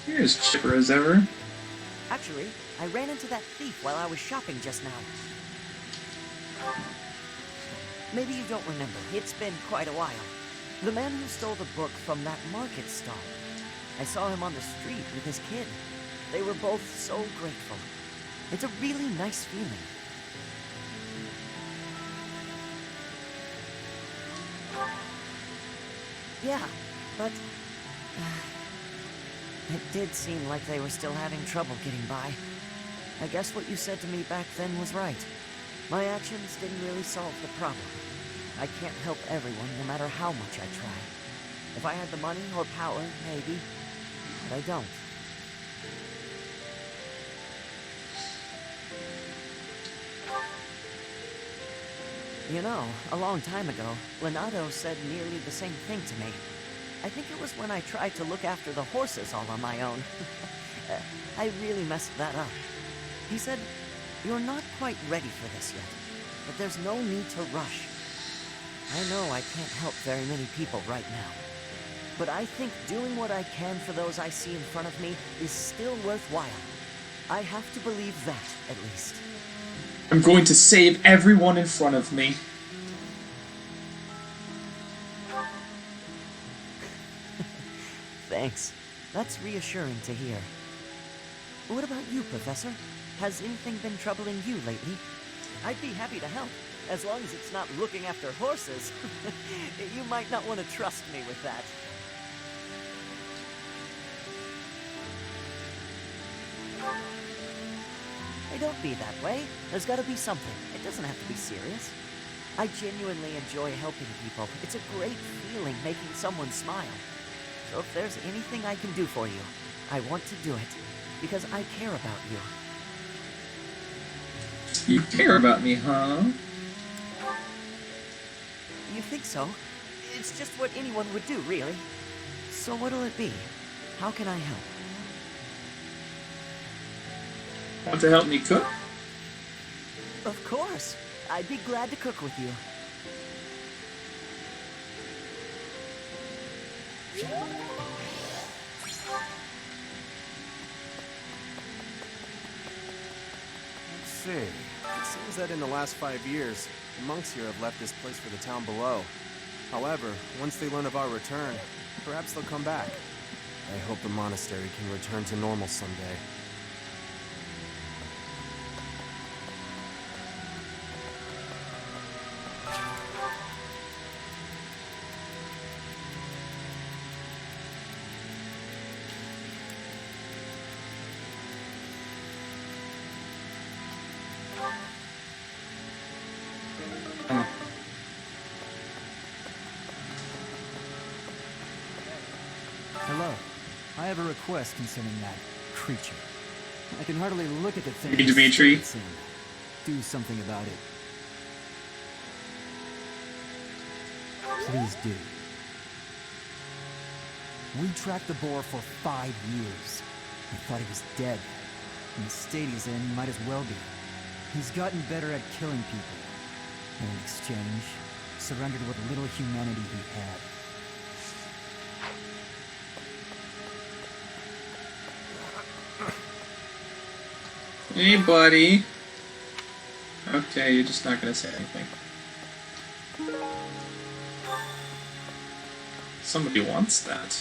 You're as chipper as ever. Actually, I ran into that thief while I was shopping just now. Maybe you don't remember. It's been quite a while. The man who stole the book from that market stall. I saw him on the street with his kid. They were both so grateful. It's a really nice feeling. Yeah, but... it did seem like they were still having trouble getting by. I guess what you said to me back then was right. My actions didn't really solve the problem. I can't help everyone, no matter how much I try. If I had the money or power, maybe. But I don't. You know, a long time ago, Leonardo said nearly the same thing to me. I think it was when I tried to look after the horses all on my own. I really messed that up. He said, "You're not quite ready for this yet, but there's no need to rush." I know I can't help very many people right now, but I think doing what I can for those I see in front of me is still worthwhile. I have to believe that, at least. I'm going to save everyone in front of me. Thanks. That's reassuring to hear. What about you, Professor? Has anything been troubling you lately? I'd be happy to help, as long as it's not looking after horses. You might not want to trust me with that. Hey, don't be that way. There's gotta be something. It doesn't have to be serious. I genuinely enjoy helping people. It's a great feeling making someone smile. So if there's anything I can do for you, I want to do it, because I care about you. You care about me, huh? You think so? It's just what anyone would do, really. So what'll it be? How can I help? Want to help me cook? Of course. I'd be glad to cook with you. Let's see. It seems that in the last 5 years, the monks here have left this place for the town below. However, once they learn of our return, perhaps they'll come back. I hope the monastery can return to normal someday. Hello. I have a request concerning that creature. I can hardly look at the thing. Hey, Dimitri. and do something about it. Please do. We tracked the boar for 5 years. We thought he was dead. In the state he's in, he might as well be. He's gotten better at killing people. And in exchange, surrendered what little humanity he had. Hey, buddy. Okay, you're just not gonna say anything. Somebody wants that.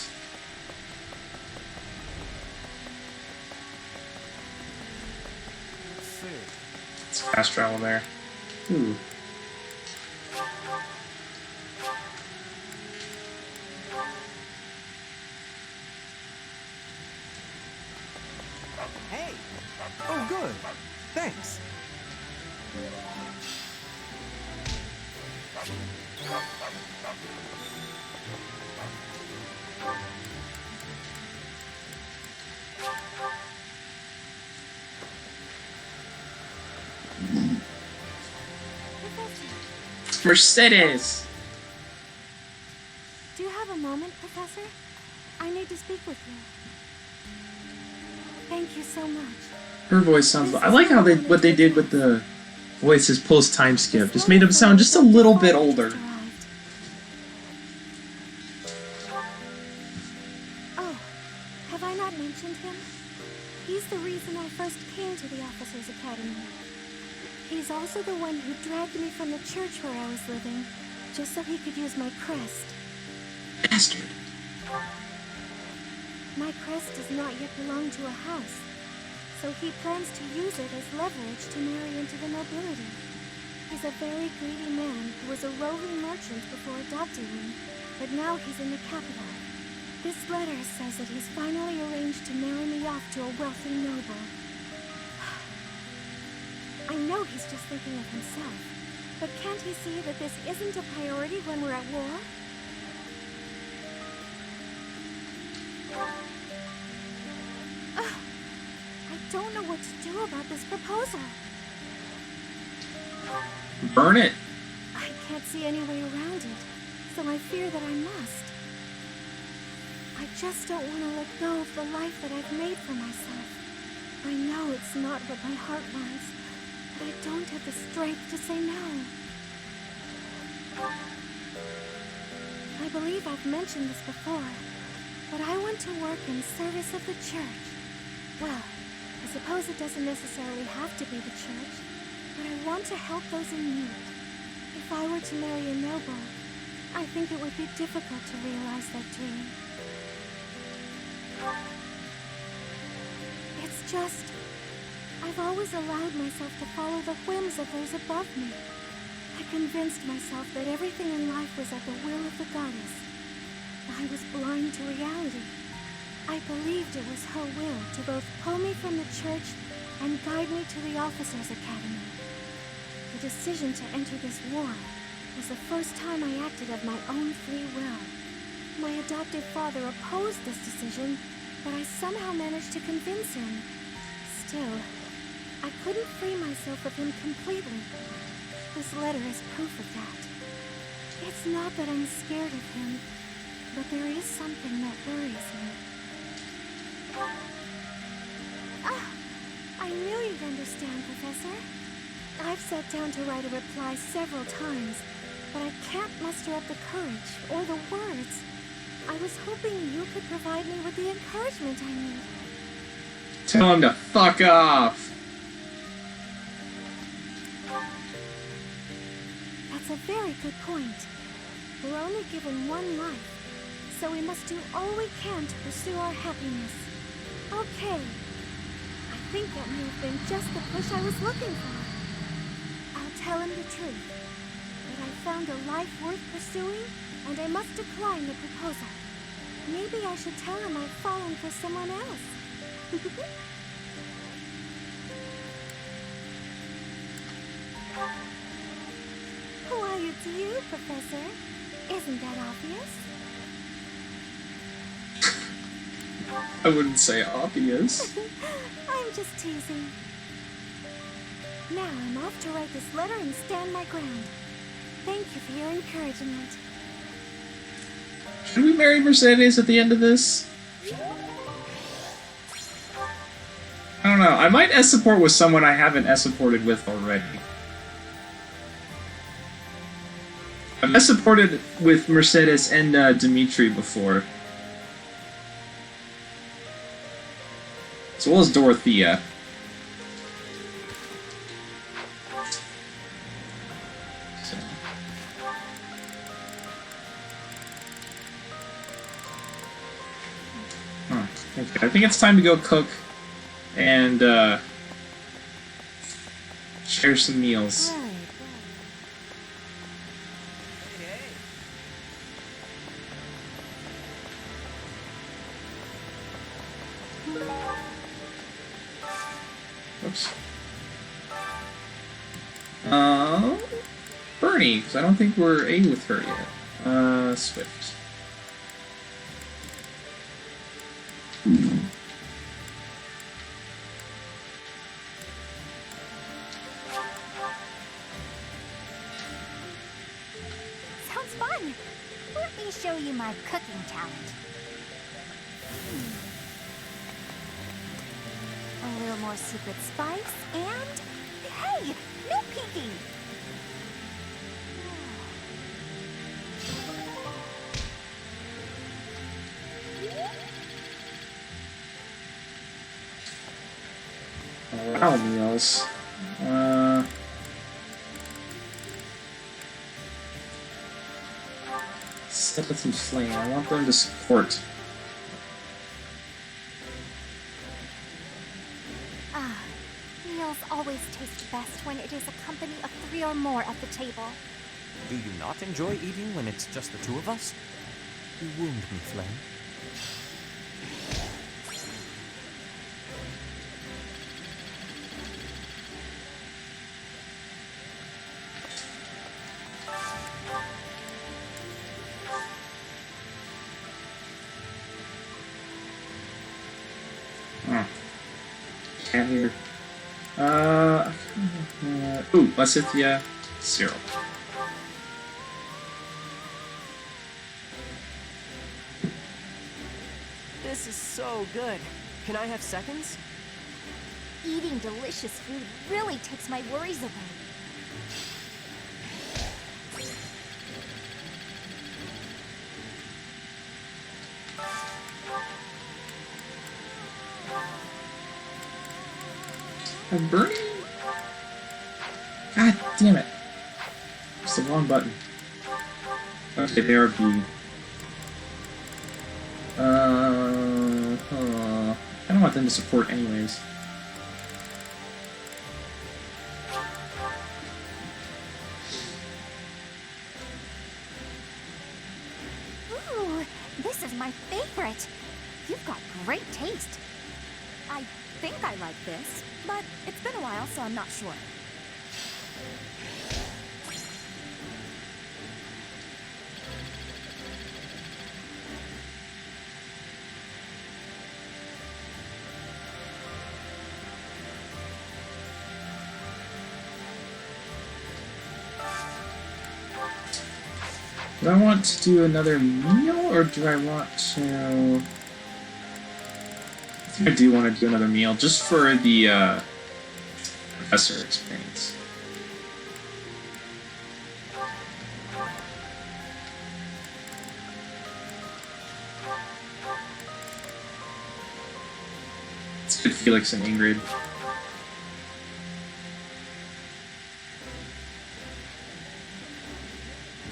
It's fast travel there. Ooh. Hey! Oh, good. Thanks. Mercedes! Do you have a moment, Professor? I need to speak with you. Thank you so much. Her voice sounds. I like how what they did with the voices post time skip. Just made him sound just a little bit older. Oh, have I not mentioned him? He's the reason I first came to the Officers' Academy. He's also the one who dragged me from the church where I was living, just so he could use my crest. Bastard. My crest does not yet belong to a house, so he plans to use it as leverage to marry into the nobility. He's a very greedy man who was a roving merchant before adopting me, but now he's in the capital. This letter says that he's finally arranged to marry me off to a wealthy noble. I know he's just thinking of himself, but can't he see that this isn't a priority when we're at war? I don't know what to do about this proposal. Burn it. I can't see any way around it, so I fear that I must. I just don't want to let go of the life that I've made for myself. I know it's not what my heart wants, but I don't have the strength to say no. I believe I've mentioned this before, but I want to work in service of the church. Well, I suppose it doesn't necessarily have to be the church, but I want to help those in need. If I were to marry a noble, I think it would be difficult to realize that dream. It's just, I've always allowed myself to follow the whims of those above me. I convinced myself that everything in life was at the will of the goddess. I was blind to reality. I believed it was her will to both pull me from the church and guide me to the officers' academy. The decision to enter this war was the first time I acted of my own free will. My adoptive father opposed this decision, but I somehow managed to convince him. Still, I couldn't free myself of him completely. This letter is proof of that. It's not that I'm scared of him, but there is something that worries me. Ah, I knew you'd understand, Professor. I've sat down to write a reply several times, but I can't muster up the courage or the words. I was hoping you could provide me with the encouragement I need. Tell him to fuck off. That's a very good point. We're only given one life, so we must do all we can to pursue our happiness. Okay. I think that may have been just the push I was looking for. I'll tell him the truth. That I found a life worth pursuing, and I must decline the proposal. Maybe I should tell him I've fallen for someone else. Who are you to you, Professor? Isn't that obvious? I wouldn't say obvious. I'm just teasing. Now I'm off to write this letter and stand my ground. Thank you for your encouragement. Should we marry Mercedes at the end of this? I don't know. I might S-support with someone I haven't S-supported with already. I've S-supported with Mercedes and Dimitri before. As well as Dorothea. So. Okay, I think it's time to go cook and share some meals. Oops. Bernie, because I don't think we're A with her yet. Swift. Sounds fun! Let me show you my cooking talent. A little more secret spice, and... Hey! No peeking! Wow, meals. Set and Flame. I want them to support. Ah, meals always taste best when it is a company of 3 or more at the table. Do you not enjoy eating when it's just the two of us? You wound me, Flame. Can't hear. Ooh, Lysithea, Cyril. This is so good. Can I have seconds? Eating delicious food really takes my worries away. I'm burning? God damn it. It's the wrong button. Okay, there be. I don't want them to support anyways. Ooh, this is my favorite. You've got great taste. I think I like this, but it's been a while, so I'm not sure. Do I want to do another meal, or do I want to... I think I do want to do another meal, just for the, professor experience. Let's get Felix and Ingrid.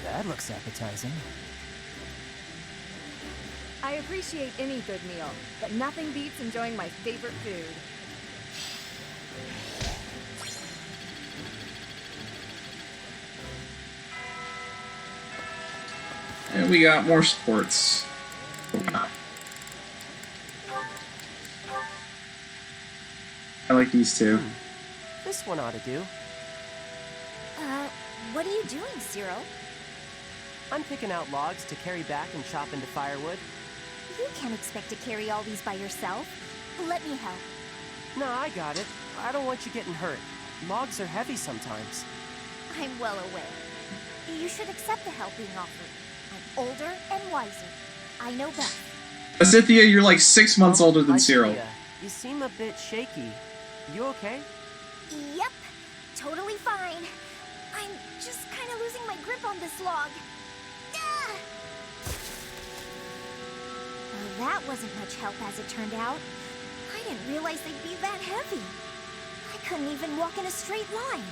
That looks appetizing. I appreciate any good meal, but nothing beats enjoying my favorite food. And we got more sports. I like these two. This one ought to do. What are you doing, Cyril? I'm picking out logs to carry back and chop into firewood. You can't expect to carry all these by yourself. Let me help. No, I got it. I don't want you getting hurt. Logs are heavy sometimes. I'm well aware. You should accept the help being offered. I'm older and wiser. I know best. Asithia, you're like 6 months older than Cyril. You seem a bit shaky. You okay? Yep, totally fine. I'm just kind of losing my grip on this log. Ah! Well, that wasn't much help as it turned out. I didn't realize they'd be that heavy. I couldn't even walk in a straight line.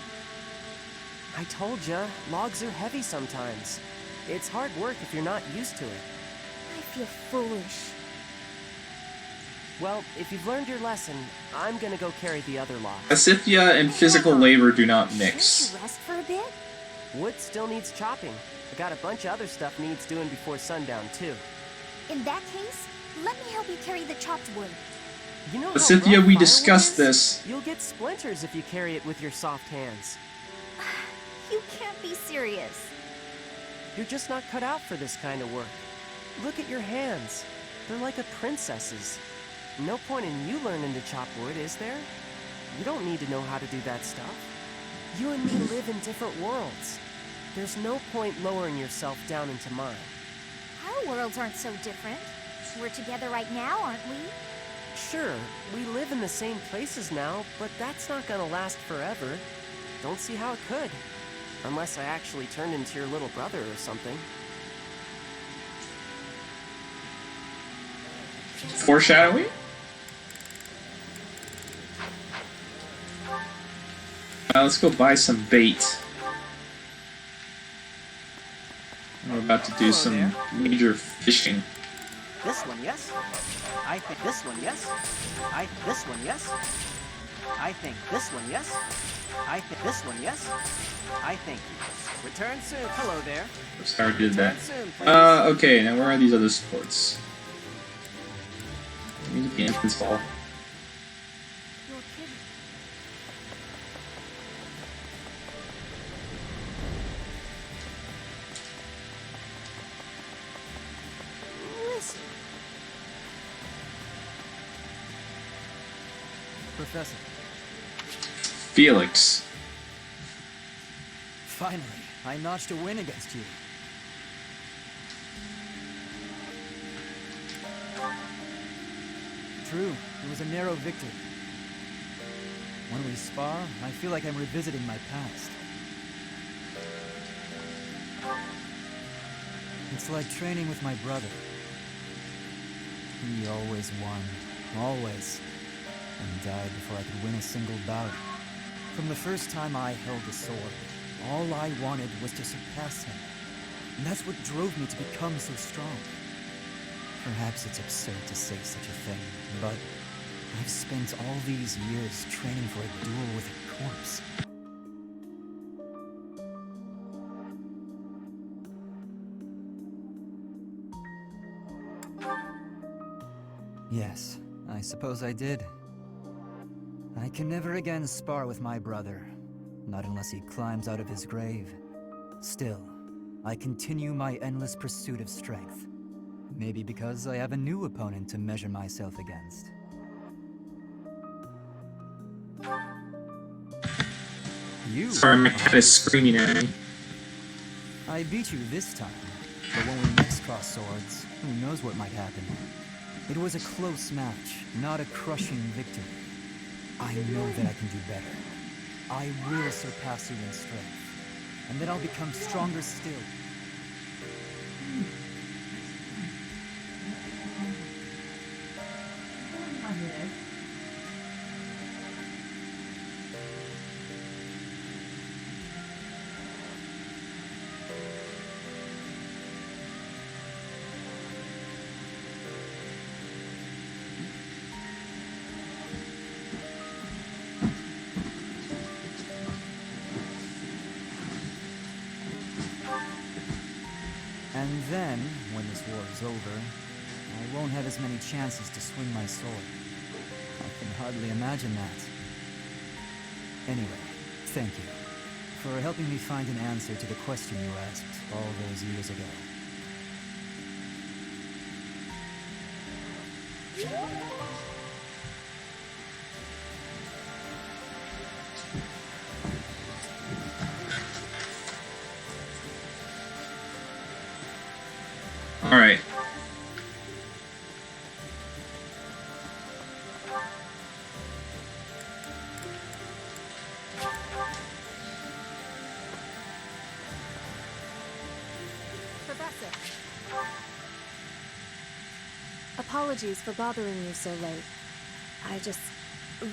I told ya, logs are heavy sometimes. It's hard work if you're not used to it. I feel foolish. Well, if you've learned your lesson, I'm gonna go carry the other logs. Asithia and physical labor do not mix. Can't you rest for a bit? Wood still needs chopping. I got a bunch of other stuff needs doing before sundown, too. In that case, let me help you carry the chopped wood. You know Asithia, how we rough discussed firewood is? this. You'll get splinters if you carry it with your soft hands. You can't be serious. You're just not cut out for this kind of work. Look at your hands. They're like a princess's. No point in you learning to chop wood, is there? You don't need to know how to do that stuff. You and me live in different worlds. There's no point lowering yourself down into mine. Our worlds aren't so different. We're together right now, aren't we? Sure, we live in the same places now, but that's not gonna last forever. Don't see how it could. Unless I actually turned into your little brother or something. Foreshadowing? Let's go buy some bait. We're about to do some major fishing. This one, yes? I think this one, yes? This one, yes? I think this one, yes? I think this one, yes? I think. Return soon. Hello there. Sorry, did that. Return soon, please. Okay, now where are these other sports? Let me get the entrance ball. You're kidding. Listen. Professor. Felix. Finally, I notched a win against you. true. It was a narrow victory. When we spar, I feel like I'm revisiting my past. It's like training with my brother. He always won. Always. And died before I could win a single bout. From the first time I held a sword, all I wanted was to surpass him. And that's what drove me to become so strong. Perhaps it's absurd to say such a thing, but I've spent all these years training for a duel with a corpse. Yes, I suppose I did. I can never again spar with my brother, not unless he climbs out of his grave. Still, I continue my endless pursuit of strength. Maybe because I have a new opponent to measure myself against. You? Sorry, my cat is screaming at me. I beat you this time, but when we next cross swords, who knows what might happen. It was a close match, not a crushing victory. I know that I can do better. I will surpass you in strength, and then I'll become stronger still. And then, when this war is over, I won't have as many chances to swing my sword. I can hardly imagine that. Anyway, thank you for helping me find an answer to the question you asked all those years ago. Alright. Professor. Apologies for bothering you so late. I just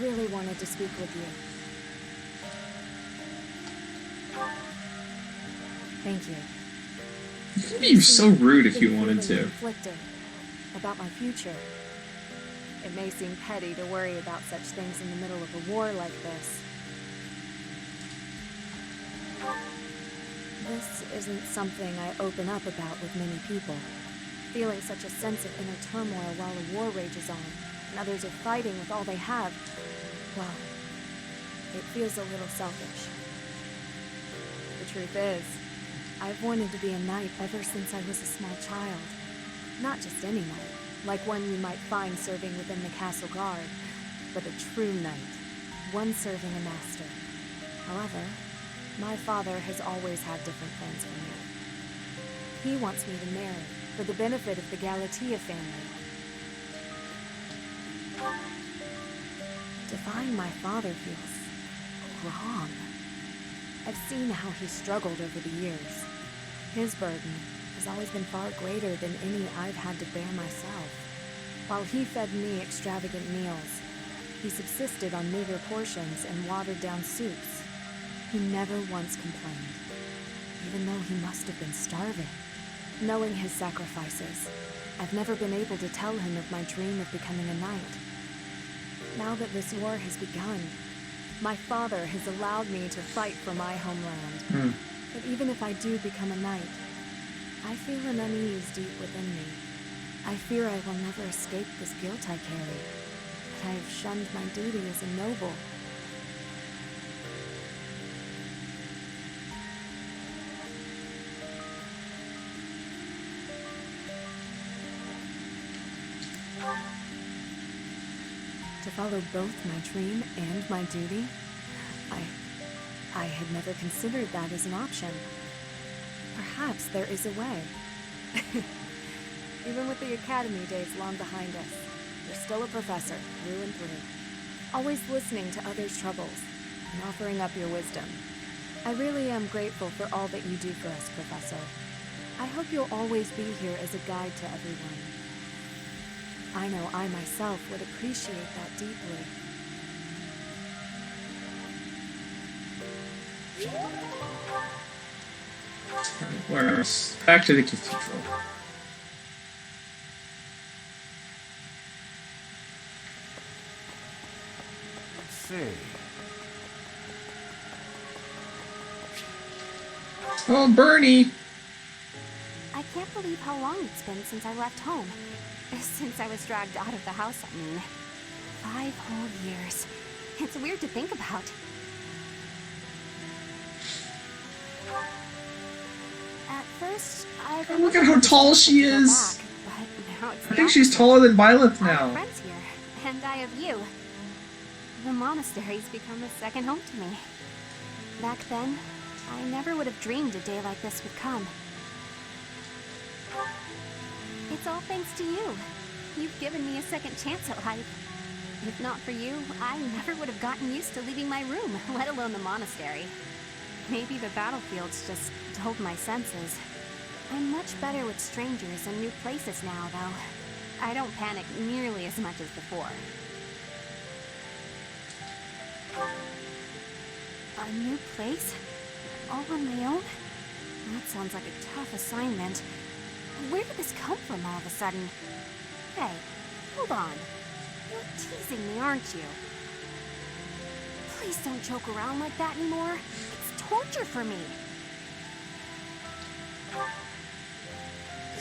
really wanted to speak with you. Thank you. You could be so rude if you wanted to. Conflicted about my future. It may seem petty to worry about such things in the middle of a war like this. This isn't something I open up about with many people. Feeling such a sense of inner turmoil while a war rages on, and others are fighting with all they have, well, it feels a little selfish. The truth is, I've wanted to be a knight ever since I was a small child. Not just any knight, like one you might find serving within the castle guard, but a true knight, one serving a master. However, my father has always had different plans for me. He wants me to marry, for the benefit of the Galatea family. To find my father feels wrong. I've seen how he's struggled over the years. His burden has always been far greater than any I've had to bear myself. While he fed me extravagant meals, he subsisted on meager portions and watered-down soups. He never once complained, even though he must have been starving. Knowing his sacrifices, I've never been able to tell him of my dream of becoming a knight. Now that this war has begun, my father has allowed me to fight for my homeland. But even if I do become a knight, I feel an unease deep within me. I fear I will never escape this guilt I carry, that I have shunned my duty as a noble. To follow both my dream and my duty, I had never considered that as an option. Perhaps there is a way. Even with the academy days long behind us, you're still a professor, through and through. Always listening to others' troubles, and offering up your wisdom. I really am grateful for all that you do for us, Professor. I hope you'll always be here as a guide to everyone. I know I myself would appreciate that deeply. Where else? Back to the cathedral. Let's see. Oh, Bernie! I can't believe how long it's been since I left home. Since I was dragged out of the house, I mean. 5 whole years. It's weird to think about. At first, I Look at how tall she is! Back, but now it's I think she's taller than Violet I have now. friends here, and I have you. The monastery's become a second home to me. Back then, I never would have dreamed a day like this would come. It's all thanks to you. You've given me a second chance at life. If not for you, I never would have gotten used to leaving my room, let alone the monastery. Maybe the battlefield's just dulled my senses. I'm much better with strangers and new places now, though. I don't panic nearly as much as before. A new place? All on my own? That sounds like a tough assignment. Where did this come from all of a sudden? Hey, hold on. You're teasing me, aren't you? Please don't joke around like that anymore. It's torture for me.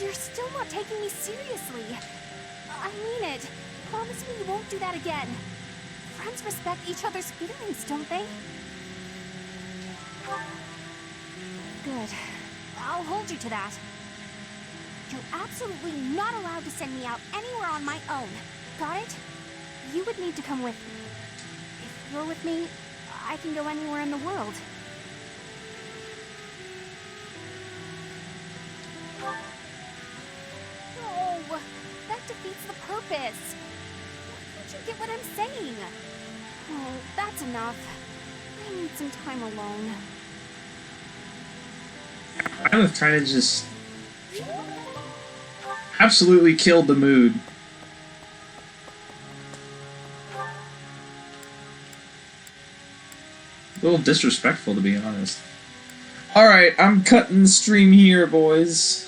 You're still not taking me seriously. I mean it. Promise me you won't do that again. Friends respect each other's feelings, don't they? Good. I'll hold you to that. You're absolutely not allowed to send me out anywhere on my own. Got it? You would need to come with me. If you're with me, I can go anywhere in the world. No, that defeats the purpose. Why can't you get what I'm saying? Oh, that's enough. I need some time alone. Violet kind of just absolutely killed the mood. A little disrespectful, to be honest. Alright, I'm cutting the stream here, boys.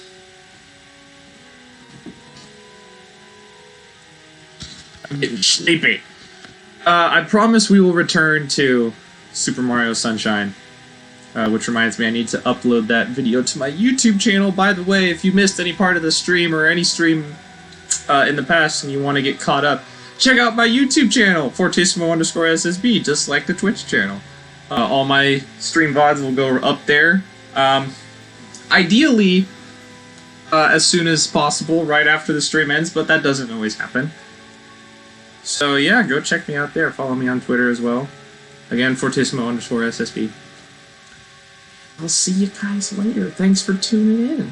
I'm getting sleepy. I promise we will return to Super Mario Sunshine. Which reminds me, I need to upload that video to my YouTube channel. By the way, if you missed any part of the stream or any stream in the past and you want to get caught up, check out my YouTube channel, Fortissimo_SSB, just like the Twitch channel. All my stream VODs will go up there. Ideally, as soon as possible, right after the stream ends, but that doesn't always happen. So yeah, go check me out there. Follow me on Twitter as well. Again, Fortissimo_SSB. I'll see you guys later. Thanks for tuning in.